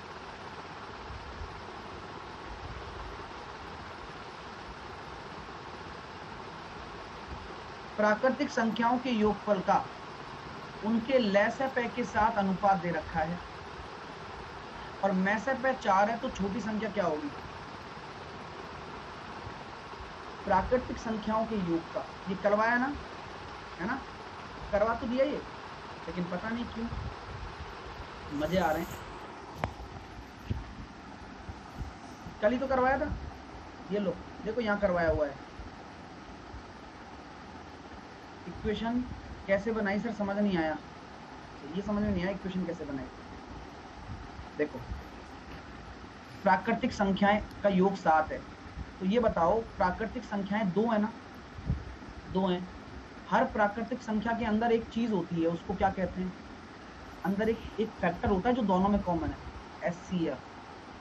प्राकृतिक संख्याओं के योगफल का उनके लसपय के साथ अनुपात दे रखा है और मैसपय 4 है, तो छोटी संख्या क्या होगी, प्राकृतिक संख्याओं के योग का। ये करवाया ना, है ना, करवा तो दिया ये, लेकिन पता नहीं क्यों मजे आ रहे हैं। कल ही तो करवाया था, ये लो देखो यहाँ करवाया हुआ है। इक्वेशन कैसे बनाई सर, समझ नहीं आया, ये समझ में नहीं आया इक्वेशन कैसे बनाई। देखो प्राकृतिक संख्याएं का योग 7 है, तो ये बताओ प्राकृतिक संख्याएं 2 है ना, 2 हैं। हर प्राकृतिक संख्या के अंदर एक चीज होती है, उसको क्या कहते हैं, अंदर एक फैक्टर होता है जो दोनों में कॉमन है,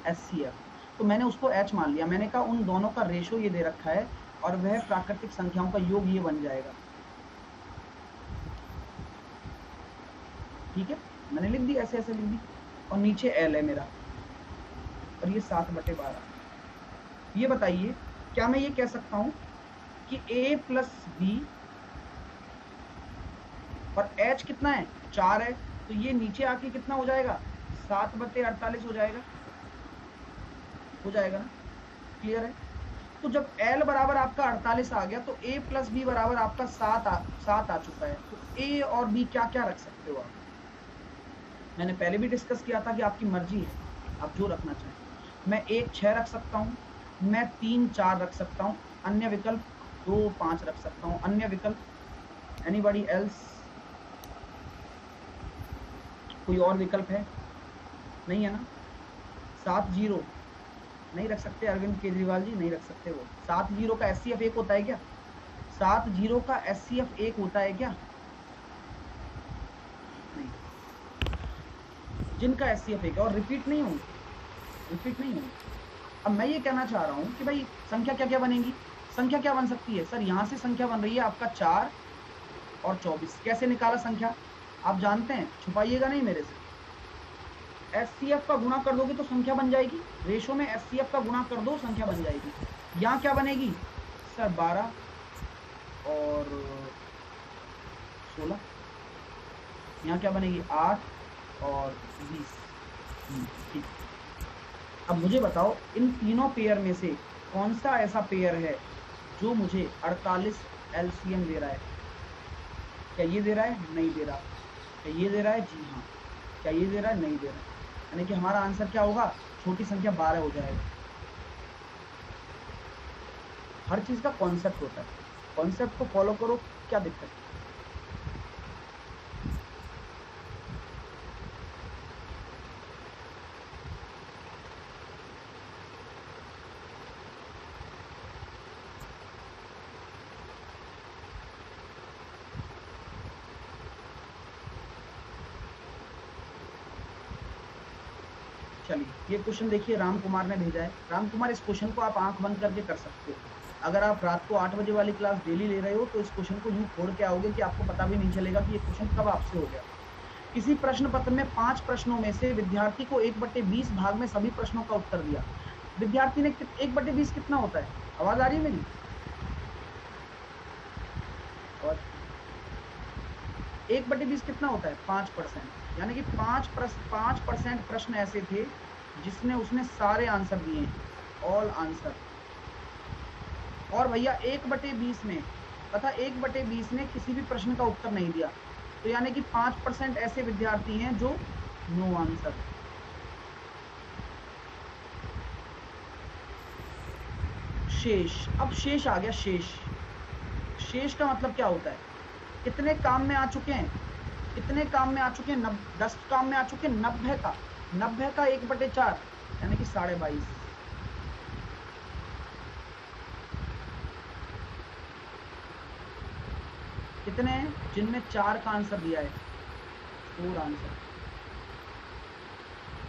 HCF। तो मैंने उसको H मान लिया। मैंने कहा उन दोनों का रेशो ये दे रखा है और वह प्राकृतिक संख्याओं का योग ये बन जाएगा। ठीक है, मैंने लिख दी, ऐसे ऐसे लिख दी। और नीचे L है मेरा, और ये 7/12। ये बताइए, क्या मैं ये कह सकता हूं कि A + B और H कितना है, 4 है, तो ये नीचे आके कितना हो जाएगा, 7/48 हो जाएगा ना? क्लियर है? तो जब L बराबर आपका 48 आ गया तो A + B बराबर आपका 7 आ चुका है। तो A और B क्या क्या रख सकते हो आप? मैंने पहले भी डिस्कस किया था कि आपकी मर्जी है, आप जो रखना चाहें। मैं 1 6 रख सकता हूँ, मैं 3 4 रख सकता हूँ, अन्य विकल्प 2 5 रख सकता हूँ। अन्य विकल्प एनीबॉडी एल्स? कोई और विकल्प है? नहीं है ना? 7 0 नहीं रख सकते अरविंद केजरीवाल जी, नहीं रख सकते। वो 7 0 का HCF 1 होता है क्या? 7 0 का HCF 1 होता है क्या? नहीं। जिनका HCF 1 है और रिपीट नहीं होंगे। अब मैं ये कहना चाह रहा हूँ कि भाई संख्या क्या क्या बनेगी? संख्या क्या बन सकती है? सर यहाँ से संख्या बन रही है आपका 4 और 24। कैसे निकाला संख्या? आप जानते हैं, छुपाइएगा नहीं मेरे से। HCF का गुणा कर दोगे तो संख्या बन जाएगी। रेशो में HCF का गुणा कर दो, संख्या बन जाएगी। यहाँ क्या बनेगी सर? 12 और 16। यहाँ क्या बनेगी? 8 और 20। ठीक। अब मुझे बताओ, इन तीनों पेयर में से कौन सा ऐसा पेयर है जो मुझे 48 LCM दे रहा है? क्या ये दे रहा है? नहीं दे रहा। क्या ये दे रहा है? जी हाँ। क्या ये दे रहा है? नहीं दे रहा। यानी कि हमारा आंसर क्या होगा? छोटी संख्या 12 हो जाएगा। हर चीज का कॉन्सेप्ट होता है, कॉन्सेप्ट को फॉलो करो, क्या दिक्कत है? चलिए, ये क्वेश्चन देखिए, राम कुमार ने भेजा है। राम कुमार, इस क्वेश्चन को आप आंख बंद करके कर सकते हो। अगर आप रात को 8 बजे वाली क्लास डेली ले रहे हो तो इस क्वेश्चन को यूं फोड़ के आओगे कि आपको पता भी नहीं चलेगा कि ये क्वेश्चन कब आपसे हो गया। किसी प्रश्न पत्र में 5 प्रश्नों में से विद्यार्थी को 1/20 भाग में सभी प्रश्नों का उत्तर दिया। विद्यार्थी ने 1/20 कितना होता है? आवाज आ रही है मेरी? और 1/20 कितना होता है? 5%। यानी कि 5% प्रश्न ऐसे थे जिसने उसने सारे आंसर दिए, ऑल आंसर। और भैया 1/20 में तथा 1/20 ने किसी भी प्रश्न का उत्तर नहीं दिया, तो यानी कि 5% ऐसे विद्यार्थी हैं जो नो आंसर। शेष, अब शेष आ गया। शेष का मतलब क्या होता है? कितने काम में आ चुके हैं? 10 काम में आ चुके हैं। 90 का 1/4 यानी कि 22.5। कितने हैं? जिनमें 4 का आंसर दिया है, 4 आंसर।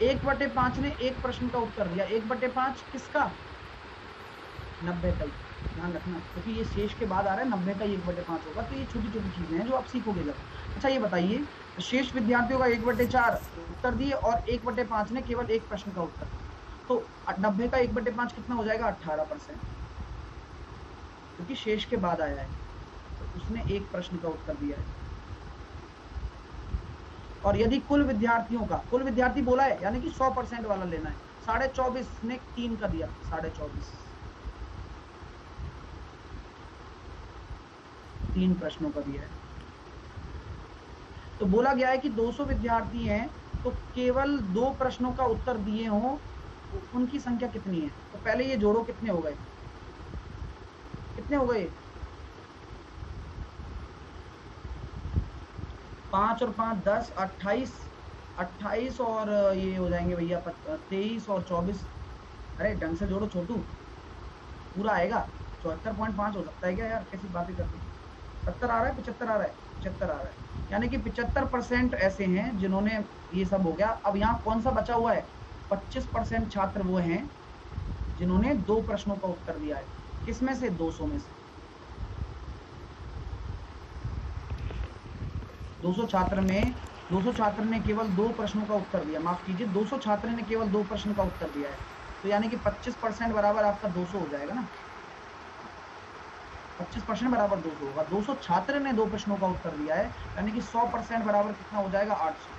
1/5 ने एक प्रश्न का उत्तर दिया। 1/5 किसका? 90 का। ध्यान रखना, क्योंकि ये शेष के बाद आ रहा है, 90 का 1/5 होगा। तो ये छोटी छोटी चीजें हैं जो आप सीखोगे जब। अच्छा ये बताइए, शेष विद्यार्थियों का 1/4 उत्तर दिए और 1/5 ने केवल एक प्रश्न का उत्तर, तो 90 का 1/5 कितना हो जाएगा? 18%, क्योंकि शेष के बाद आया है, तो उसने एक प्रश्न का उत्तर दिया है। और यदि कुल विद्यार्थी बोला है, यानी कि 100% वाला लेना है, 24.5 ने 3 का दिया, 24.5, 3 प्रश्नों का दिया है। तो बोला गया है कि 200 विद्यार्थी हैं, तो केवल 2 प्रश्नों का उत्तर दिए हों, तो उनकी संख्या कितनी है? तो पहले ये जोड़ो, कितने हो गए? 5 और 5 10, 28 और ये हो जाएंगे भैया 23 और 24। अरे ढंग से जोड़ो छोटू, पूरा आएगा। 74.5 हो सकता है क्या यार? कैसी बातें करते हैं। 70 आ रहा है, 75 आ रहा है, 75 आ रहा है। यानी कि 75% ऐसे हैं जिन्होंने, ये सब हो गया। अब यहाँ कौन सा बचा हुआ है? 25% छात्र वो हैं जिन्होंने 2 प्रश्नों का उत्तर दिया है। किसमें से? 200 में से। 200 छात्र में 200 छात्र ने केवल 2 प्रश्नों का उत्तर दिया। माफ कीजिए, 200 छात्र ने केवल 2 प्रश्न का उत्तर दिया है। तो यानी कि 25% बराबर आपका 200 हो जाएगा ना। 25% बराबर 200 होगा। 200 छात्र ने 2 प्रश्नों का उत्तर दिया है, यानी कि 100% बराबर कितना हो जाएगा? 800।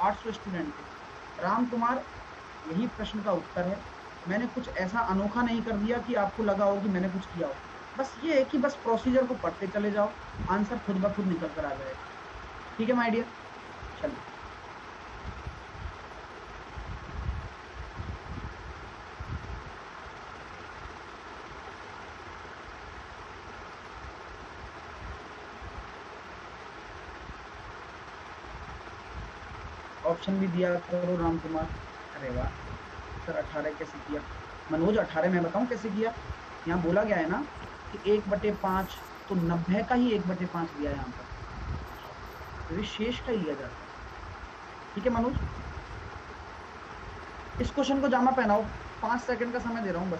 800 स्टूडेंट थे। राम कुमार, यही प्रश्न का उत्तर है। मैंने कुछ ऐसा अनोखा नहीं कर दिया कि आपको लगा हो कि मैंने कुछ किया हो। बस ये है कि बस प्रोसीजर को पढ़ते चले जाओ, आंसर खुद ब खुद निकल कर आ जाएगा। ठीक है माय डियर, चलिए। ऑप्शन भी दिया करो राम कुमार। अरे वाह सर, 18 कैसे किया? मनोज 18 मैं बताऊं कैसे किया। यहाँ बोला गया है ना कि 1/5, तो 90 का ही 1/5 दिया है यहाँ पर, तो ये शेष का ही लिया जाता है। ठीक है मनोज, इस क्वेश्चन को जामा पहनाओ। 5 सेकंड का समय दे रहा हूं बस।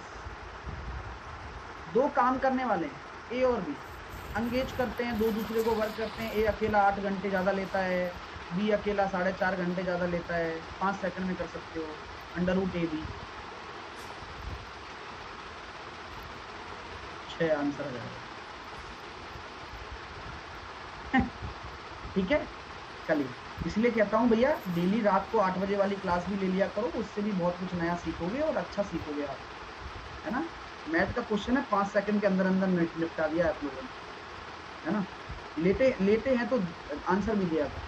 2 काम करने वाले हैं, ए और बी, एंगेज करते हैं, दो दूसरे को वर्क करते हैं। ए अकेला 8 घंटे ज्यादा लेता है, बी अकेला 4.5 घंटे ज्यादा लेता है। 5 सेकंड में कर सकते हो। √AB 6 आंसर आ जाएगा। ठीक है, चलिए। इसलिए कहता हूँ भैया, डेली रात को 8 बजे वाली क्लास भी ले लिया करो, उससे भी बहुत कुछ नया सीखोगे और अच्छा सीखोगे आप, है ना। मैथ का क्वेश्चन है, 5 सेकंड के अंदर अंदर निपटा दिया आप लोगों ने, है ना। लेते हैं तो आंसर भी दिया था।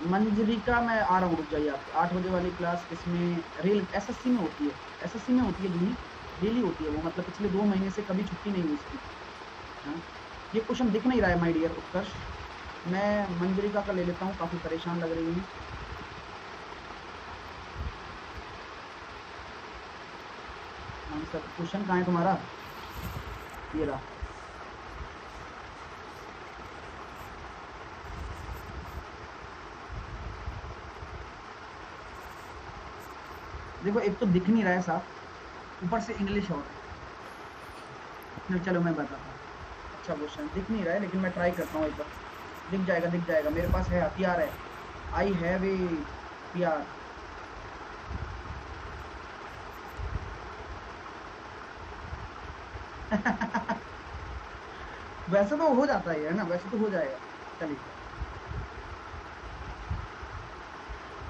मंजरिका, मैं आ रहा हूँ, रुक जाइए आप। 8 बजे वाली क्लास इसमें रेल एसएससी में होती है, एसएससी में होती है जूही, डेली होती है वो, मतलब पिछले 2 महीने से कभी छुट्टी नहीं हुई इसकी। हाँ, ये क्वेश्चन दिख नहीं रहा है माय डियर उत्कर्ष। मैं मंजरिका का ले लेता हूँ, काफी परेशान लग रही हूँ। आंसर क्वेश्चन कहाँ है तुम्हारा? ये रहा। देखो, एक तो दिख नहीं रहा है साफ, ऊपर से इंग्लिश हो रहा है। चलो मैं बताता हूँ। अच्छा क्वेश्चन दिख नहीं रहा है, लेकिन मैं ट्राई करता हूँ एक बार। दिख जाएगा, दिख जाएगा। मेरे पास है, हथियार है। आई हैव ए हथियार। वैसे तो हो जाता है ना, वैसे तो हो जाएगा। चलिए।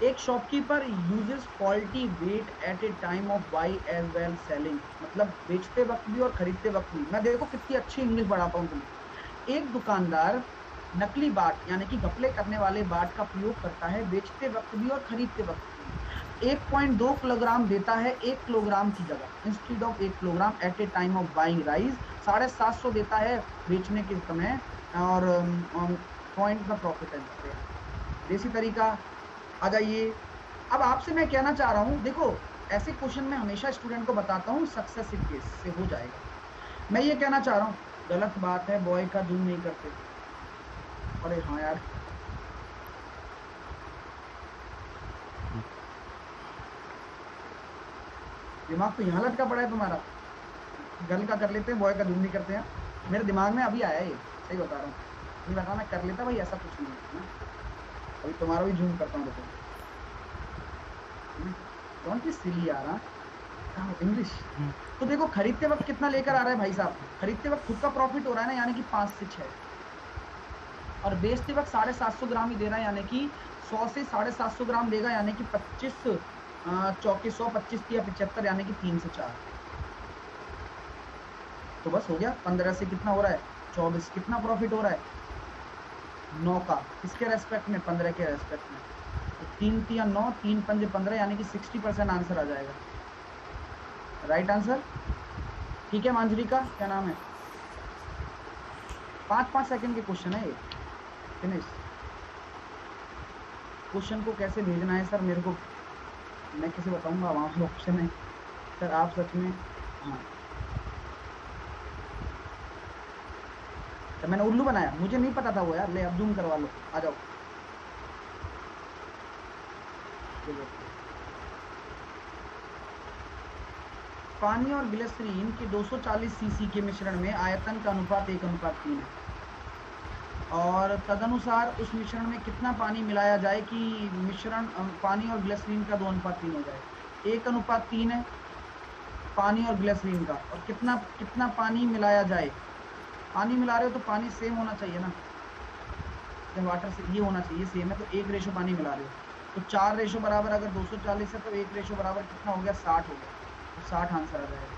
एक shopkeeper uses faulty weight at a time of buy as well selling, मतलब बेचते वक्त भी और खरीदते वक्त भी। मैं देखो कितनी अच्छी इंग्लिश बढ़ाता हूँ तुम्हें। एक दुकानदार नकली बाट यानी कि घपले करने वाले बाट का प्रयोग करता है, बेचते वक्त भी और खरीदते वक्त भी। 1.2 किलोग्राम देता है 1 किलोग्राम की जगह, instead of 1 kilogram at a time of buying rice. 750 देता है बेचने के समय, और पॉइंट का प्रॉफिट है। देसी तरीका। आ जाइए। अब आपसे मैं कहना चाह रहा हूं, देखो ऐसे क्वेश्चन में हमेशा स्टूडेंट को बताता हूं सक्सेसिव केस से हो जाएगा। मैं ये कहना चाह रहा हूं, गलत बात है बॉय का जूम नहीं करते। अरे हाँ यार, दिमाग तो यहाँ लटका पड़ा है तुम्हारा। गर्ल का कर लेते हैं, बॉय का जूम नहीं करते हैं। मेरे दिमाग में अभी आया ये, सही बता रहा हूँ। नहीं बता, मैं कर लेता भाई, ऐसा कुछ नहीं है ना। अभी तुम्हारा भी जूम करता हूँ, देखो। कौन सी सिली आ रहा इंग्लिश। तो देखो, खरीदते वक्त कितना लेकर आ रहा है भाई साहब? खरीदते वक्त खुद का प्रॉफिट हो रहा है ना, यानी कि 5 से 6, और बेचते वक्त 750 ग्राम ही दे रहा है, यानी कि 100 से 750 ग्राम देगा, यानी कि 25 चौके 100, 25 या 75, यानी कि 3 से 4। तो बस हो गया। 15 से कितना हो रहा है? 24। कितना प्रॉफिट हो रहा है? 9 का। किसके रेस्पेक्ट में? 15 के रेस्पेक्ट में। तो 3 3 9, 3 5 15, यानी कि 60% आंसर आ जाएगा। Right answer. ठीक है मांजरी का क्या नाम है? 5-5 सेकंड के क्वेश्चन है ये। फिनिश। क्वेश्चन को कैसे भेजना है सर मेरे को, मैं कैसे बताऊंगा, वहाँ पे ऑप्शन है सर, आप सच में। हाँ तो मैंने उल्लू बनाया, मुझे नहीं पता था वो यार। ले अब जूम करवा लो, आ जाओ। पानी और ग्लिसरीन के 240 सीसी के मिश्रण में आयतन का अनुपात 1:3 है, और तदनुसार उस मिश्रण में कितना पानी मिलाया जाए कि मिश्रण पानी और ग्लिसरीन का 2:3 हो जाए। 1:3 है पानी और ग्लिसरीन का, और कितना कितना पानी मिलाया जाए। पानी मिला रहे हो तो पानी सेम होना चाहिए ना, वाटर से ये होना चाहिए सेम है, तो 1 रेशो पानी मिला रहे हो तो 4 रेशो बराबर, अगर 240 है तो 1 रेशो बराबर कितना हो गया, 60 हो गया, तो 60 आंसर आ जाएगा।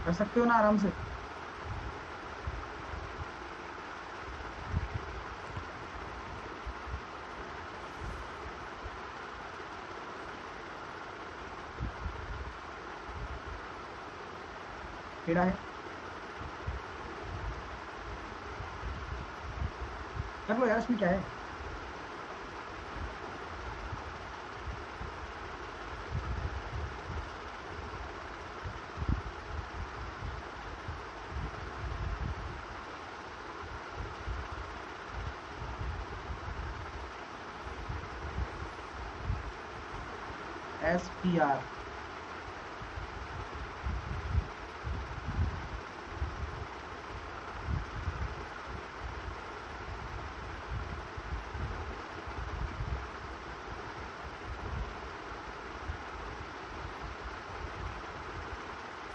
कर सकते हो ना आराम से। टेढ़ा है, कर लो यार, इसमें क्या है। SPR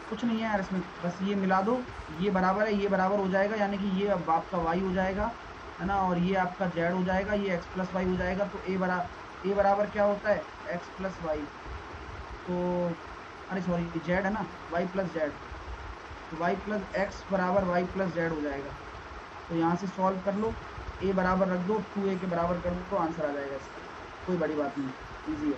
कुछ नहीं है यार इसमें, बस ये मिला दो, ये बराबर है, ये बराबर हो जाएगा, यानी कि ये अब आपका y हो जाएगा, है ना, और ये आपका z हो जाएगा, ये x + y हो जाएगा। तो a बराबर क्या होता है, x + y, तो अरे सॉरी z है ना, y + z, तो y + x बराबर y + z हो जाएगा। तो यहाँ से सॉल्व कर लो, a बराबर रख दो, 2a के बराबर कर दो, तो आंसर आ जाएगा इसका, कोई बड़ी बात नहीं, ईजी है।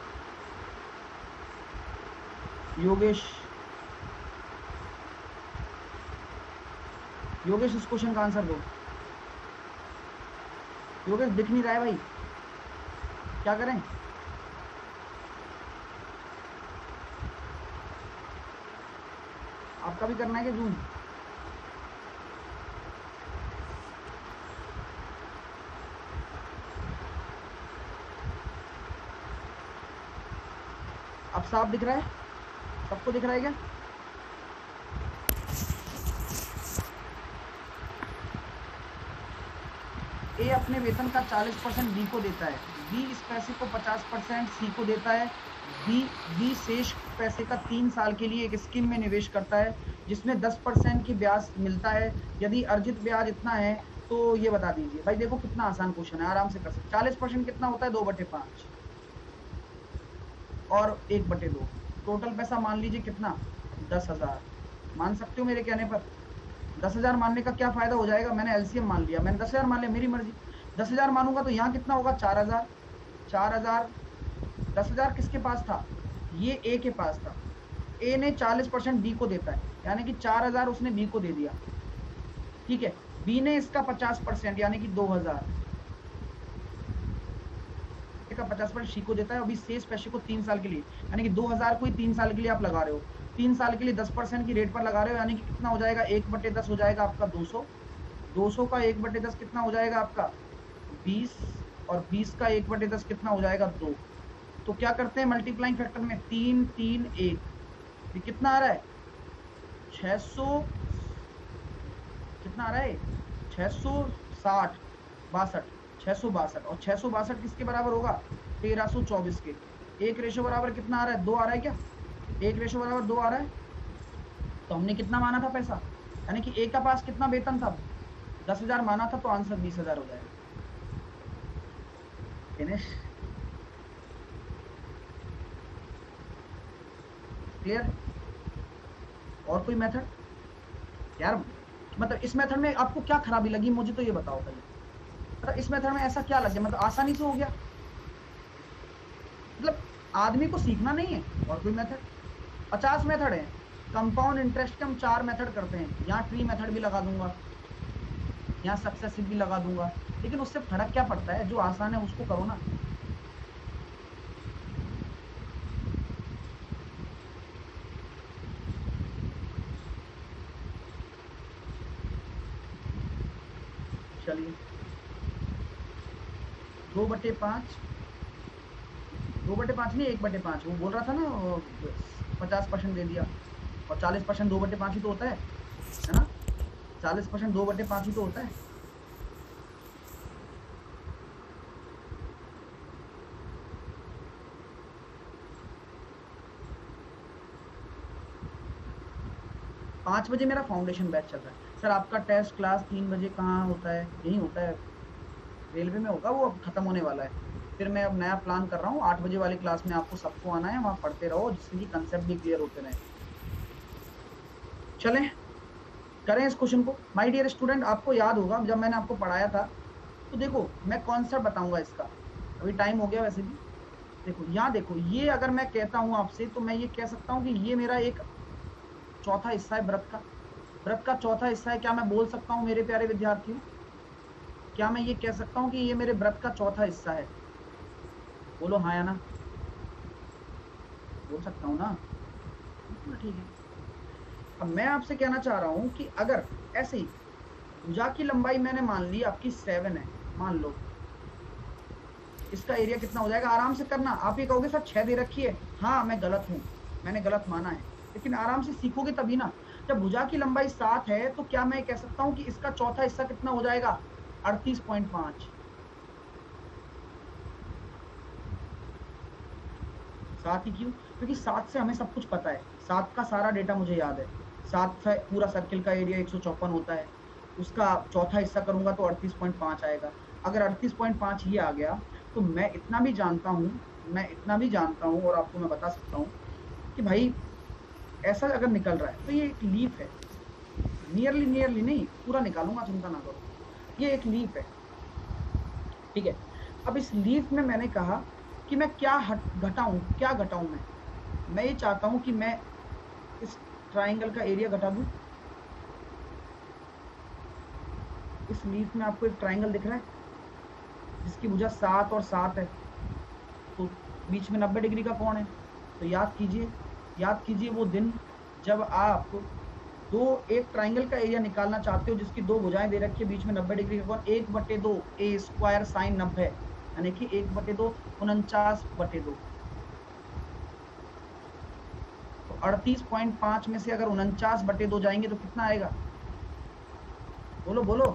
योगेश इस क्वेश्चन का आंसर दो। योगेश दिख नहीं रहा है भाई, क्या करें। आपका भी करना है क्या जूम? अब साफ दिख रहा है, सबको दिख रहा है क्या? ए अपने वेतन का 40% बी को देता है, बी इस पैसे को 50% सी को देता है, बी शेष पैसे का 3 साल के लिए एक स्कीम में निवेश करता है जिसमें 10% की ब्याज मिलता है। यदि अर्जित ब्याज इतना है तो ये बता दीजिए। भाई देखो कितना आसान क्वेश्चन है, आराम से कर सकते। 40% कितना होता है, 2/5 और 1/2। टोटल पैसा मान लीजिए कितना, 10,000। मान सकते हो मेरे कहने पर। 10,000 मानने का क्या फायदा हो जाएगा, मैंने एलसीएम मान लिया, मैंने 10,000 मान लिया, मेरी मर्जी। 10,000 मानूंगा तो यहाँ कितना होगा, 4,000। 4,000, 10,000 किसके पास था, ये ए के पास था। ए ने 40% बी को देता है, यानी कि 4,000 उसने बी को दे दिया, ठीक है। बी ने इसका 50% यानी कि 2,000 का 50% सी को देता है। अभी शेष पैसे को 3 साल के लिए, यानी कि 2,000 को ही 3 साल के लिए आप लगा रहे हो, 3 साल के लिए 10% की रेट पर लगा रहे हो, यानी कि कितना हो जाएगा, 1/10 हो जाएगा आपका 200। 200 का 1/10 कितना हो जाएगा आपका 20, और 20 का 1/10 कितना हो जाएगा 2। तो क्या करते हैं मल्टीप्लाइंग फैक्टर में, 3 3 1, ये कितना आ रहा है 600, कितना आ रहा है 660 62, 662, और 662 किसके बराबर होगा, 1324 के। एक रेशो बराबर कितना आ रहा है, 2 आ रहा है क्या, एक रेशो बराबर 2 आ रहा है। तो हमने कितना माना था पैसा, यानी कि ए का पास कितना वेतन था, 10,000 माना था, तो आंसर 20,000 हो जाएगा। Finish, clear. और कोई मेथड यार, मतलब इस मेथड में आपको क्या खराबी लगी, मुझे तो ये बताओ भाई। मतलब इस मेथड में ऐसा क्या लग गया, मतलब आसानी से हो गया। मतलब आदमी को सीखना नहीं है और कोई मेथड, 50 मेथड है। कंपाउंड इंटरेस्ट के हम 4 मेथड करते हैं, यहाँ ट्री मेथड भी लगा दूंगा, यहाँ सक्सेसिव भी लगा दूंगा, लेकिन उससे फर्क क्या पड़ता है, जो आसान है उसको करो ना। चलिए 2/5, 2/5 नहीं 1/5, वो बोल रहा था ना 50% दे दिया, और 40% 2/5 ही तो होता है ना? 40% 2/5 ही तो होता है। पाँच बजे मेरा फाउंडेशन बैच चल रहा है सर। आपका टेस्ट क्लास 3 बजे कहाँ होता है? यही होता है, रेलवे में होगा, वो अब खत्म होने वाला है। फिर मैं अब नया प्लान कर रहा हूँ, 8 बजे वाली क्लास में आपको सबको आना है, वहां पढ़ते रहो जिससे कि कंसेप्ट भी क्लियर होते रहे। चलें करें इस क्वेश्चन को। माय डियर स्टूडेंट, आपको याद होगा जब मैंने आपको पढ़ाया था, तो देखो मैं कॉन्सेप्ट बताऊंगा इसका, अभी टाइम हो गया वैसे भी। देखो यहाँ देखो, ये अगर मैं कहता हूँ आपसे, तो मैं ये कह सकता हूँ कि ये मेरा एक चौथा हिस्सा है व्रत का। व्रत का चौथा हिस्सा है, क्या मैं बोल सकता हूँ मेरे प्यारे विद्यार्थियों? क्या मैं ये कह सकता हूँ कि ये मेरे व्रत का चौथा हिस्सा है? बोलो हाँ या ना। बोल सकता हूँ ना? बिल्कुल ठीक है। अब मैं आपसे कहना चाह रहा हूं कि अगर ऐसे ही भुजा की लंबाई मैंने मान ली आपकी 7 है, मान लो, इसका एरिया कितना हो जाएगा? आराम से करना। आप ये कहोगे सर 6 दे रखी है, हाँ मैं गलत हूं, मैंने गलत माना है, लेकिन आराम से सीखोगे तभी ना। जब भुजा की लंबाई 7 है, तो क्या मैं कह सकता हूं कि इसका चौथा हिस्सा कितना हो जाएगा? 38.5। 7 ही क्यों? क्योंकि 7 से हमें सब कुछ पता है, 7 का सारा डेटा मुझे याद है। 7 से पूरा सर्किल का एरिया 154 होता है, उसका चौथा हिस्सा करूंगा तो 38.5 आएगा। अगर 38.5 ये आ गया, तो मैं इतना भी जानता हूं, मैं इतना भी जानता हूं और आपको मैं बता सकता हूं कि भाई ऐसा अगर निकल रहा है तो ये एक लीफ है। नियरली नियरली नहीं, पूरा निकालूंगा, चिंता ना करो। ये एक लीफ है, ठीक है। अब इस लीफ में मैंने कहा कि मैं क्या घटाऊं, क्या घटाऊं? मैं ये चाहता हूं कि मैं इस ट्राइंगल का एरिया घटा दूं। इस लीफ में आपको एक ट्राइंगल दिख रहा है जिसकी भुजा 7 और 7 है, तो बीच में 90 डिग्री का कोण है। तो याद कीजिए, याद कीजिए वो दिन जब आप एक ट्राइंगल का एरिया निकालना चाहते हो जिसकी 2 भुजाएं दे रखी है, बीच में 90 डिग्री का कोण, 1/2 ए स्क्वायर साइन 90, यानी कि 1/2 49/2। तो 38.5 में से अगर 49/2 जाएंगे तो कितना आएगा? बोलो बोलो,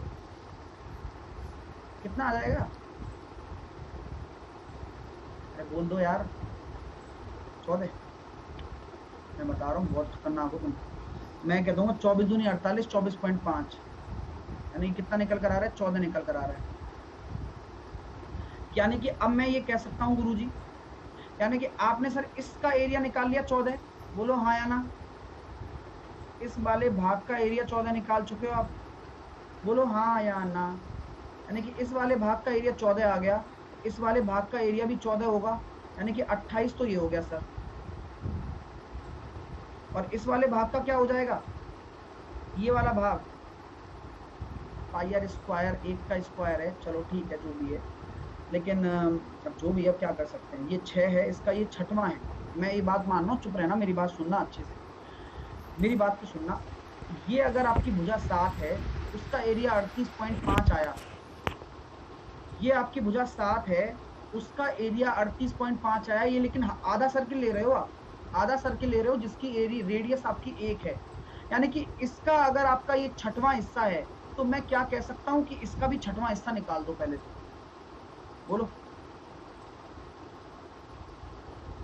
कितना आ जाएगा? अरे बोल दो यार। 14। मैं बता रहा हूँ बहुत खतरनाक हो तुम। मैं कहता हूँ 24 दूनी 48, 24.5, यानी कितना निकल कर आ रहा है? 14 निकल कर आ रहा है। यानी कि अब मैं ये कह सकता हूँ गुरुजी, यानी कि आपने सर इसका एरिया निकाल लिया 14, बोलो हाँ या ना। इस वाले भाग का एरिया 14 निकाल चुके हो आप, बोलो हाँ या ना। यानी कि इस वाले भाग का एरिया 14 आ गया, इस वाले भाग का एरिया भी 14 होगा, यानी कि 28 तो ये हो गया सर। और इस वाले भाग का क्या हो जाएगा? ये वाला भाग पाई आर स्क्वायर, 1 का स्क्वायर है, चलो ठीक है जो भी है, लेकिन अब जो भी, अब क्या कर सकते हैं। ये 6 है, इसका ये 6वां है। मैं ये बात मान रहा हूँ, चुप रहना, मेरी बात सुनना अच्छे से, मेरी बात को सुनना। ये अगर आपकी भुजा 7 है, उसका एरिया 38.5 आया। ये आपकी भुजा 7 है, उसका एरिया 38.5 आया। ये लेकिन आधा सर्किल ले रहे हो आप, आधा सर्किल ले रहे हो जिसकी एरिया रेडियस आपकी 1 है, यानी कि इसका अगर आपका ये 6वां हिस्सा है, तो मैं क्या कह सकता हूं कि इसका भी 6वां हिस्सा निकाल दो पहले तो। बोलो,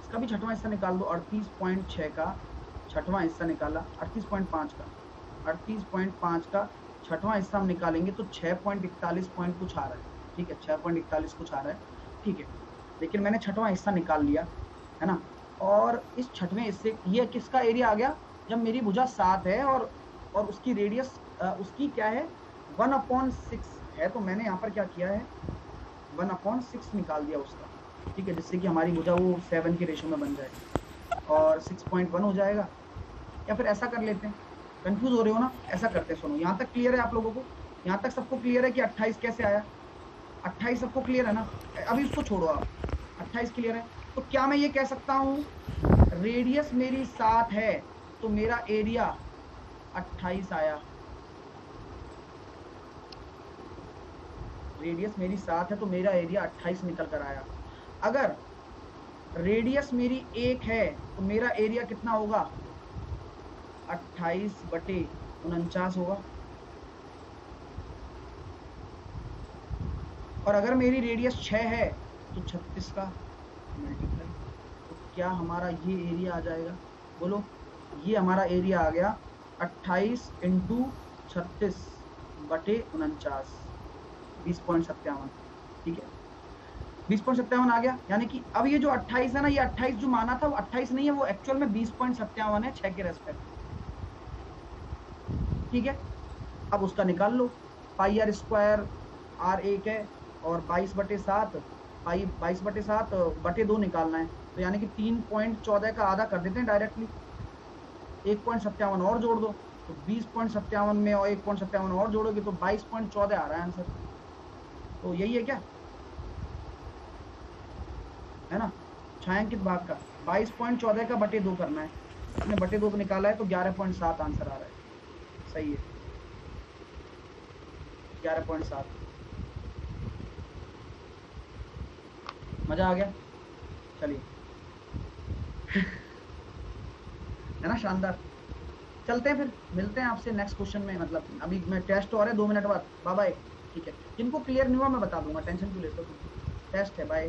इसका भी 6वां हिस्सा निकाल दो। 38.6 का 6वां हिस्सा निकाला, 38.5 का, 38.5 का 6वां हिस्सा हम निकालेंगे तो 6.41 पॉइंट कुछ आ रहा है, ठीक है, 6.41 कुछ आ रहा है, ठीक है। लेकिन मैंने 6वां हिस्सा निकाल लिया, है ना। और इस 6वें हिस्से, ये किसका एरिया आ गया? जब मेरी भुजा 7 है और उसकी रेडियस उसकी क्या है? 1/6 है, तो मैंने यहाँ पर क्या किया है? 1/6 निकाल दिया उसका। ठीक है, जिससे कि हमारी भुजा वो 7 के रेशो में बन जाए और 6.1 हो जाएगा। या फिर ऐसा कर लेते हैं, कंफ्यूज हो रहे हो ना, ऐसा करते हैं, सुनो, यहाँ तक क्लियर है आप लोगों को? यहाँ तक सबको क्लियर है कि 28 कैसे आया? 28 सबको क्लियर है ना? अभी उसको छोड़ो आप, 28 क्लियर है। तो क्या मैं ये कह सकता हूं रेडियस मेरी 7 है तो मेरा एरिया 28 आया? रेडियस मेरी 7 है तो मेरा एरिया 28 निकल कर आया। अगर रेडियस मेरी 1 है तो मेरा एरिया कितना होगा? 28/49 होगा। और अगर मेरी रेडियस 6 है तो 36 का मल्टीप्लाई, तो क्या हमारा ये एरिया आ जाएगा? बोलो, ये हमारा एरिया आ गया 28 × 36/49, 20.57। ठीक है, 20.57 आ गया। यानी कि अब ये जो 28 है ना, ये 28 जो माना था वो 28 नहीं है, वो एक्चुअल में 20.57 है 6 के रेस्पेक्ट। ठीक है, अब उसका निकाल लो, पाई आर स्क्वायर, r 1 है और 22/7, पाई 22/7 बटे 2 निकालना है, तो यानी कि 3.14 का आधा कर देते हैं डायरेक्टली, 1.57 और जोड़ दो, तो 20.57 में और 1.57 और जोड़ोगे तो 22.14 आ रहा है आंसर। तो यही है क्या? है ना, छायांकित भाग का 22.14 का बटे 2 करना है, आपने बटे 2 को निकाला है तो 11.7 आंसर आ रहा है। सही है, 11.7। मजा आ गया? चलिए है ना, शानदार। चलते हैं फिर, मिलते हैं आपसे नेक्स्ट क्वेश्चन में। मतलब अभी मैं टेस्ट हो रहा है 2 मिनट बाद, बाय बाय। ठीक है, जिनको क्लियर नहीं हुआ मैं बता दूंगा, टेंशन क्यों लेते हो, टेस्ट है, बाय।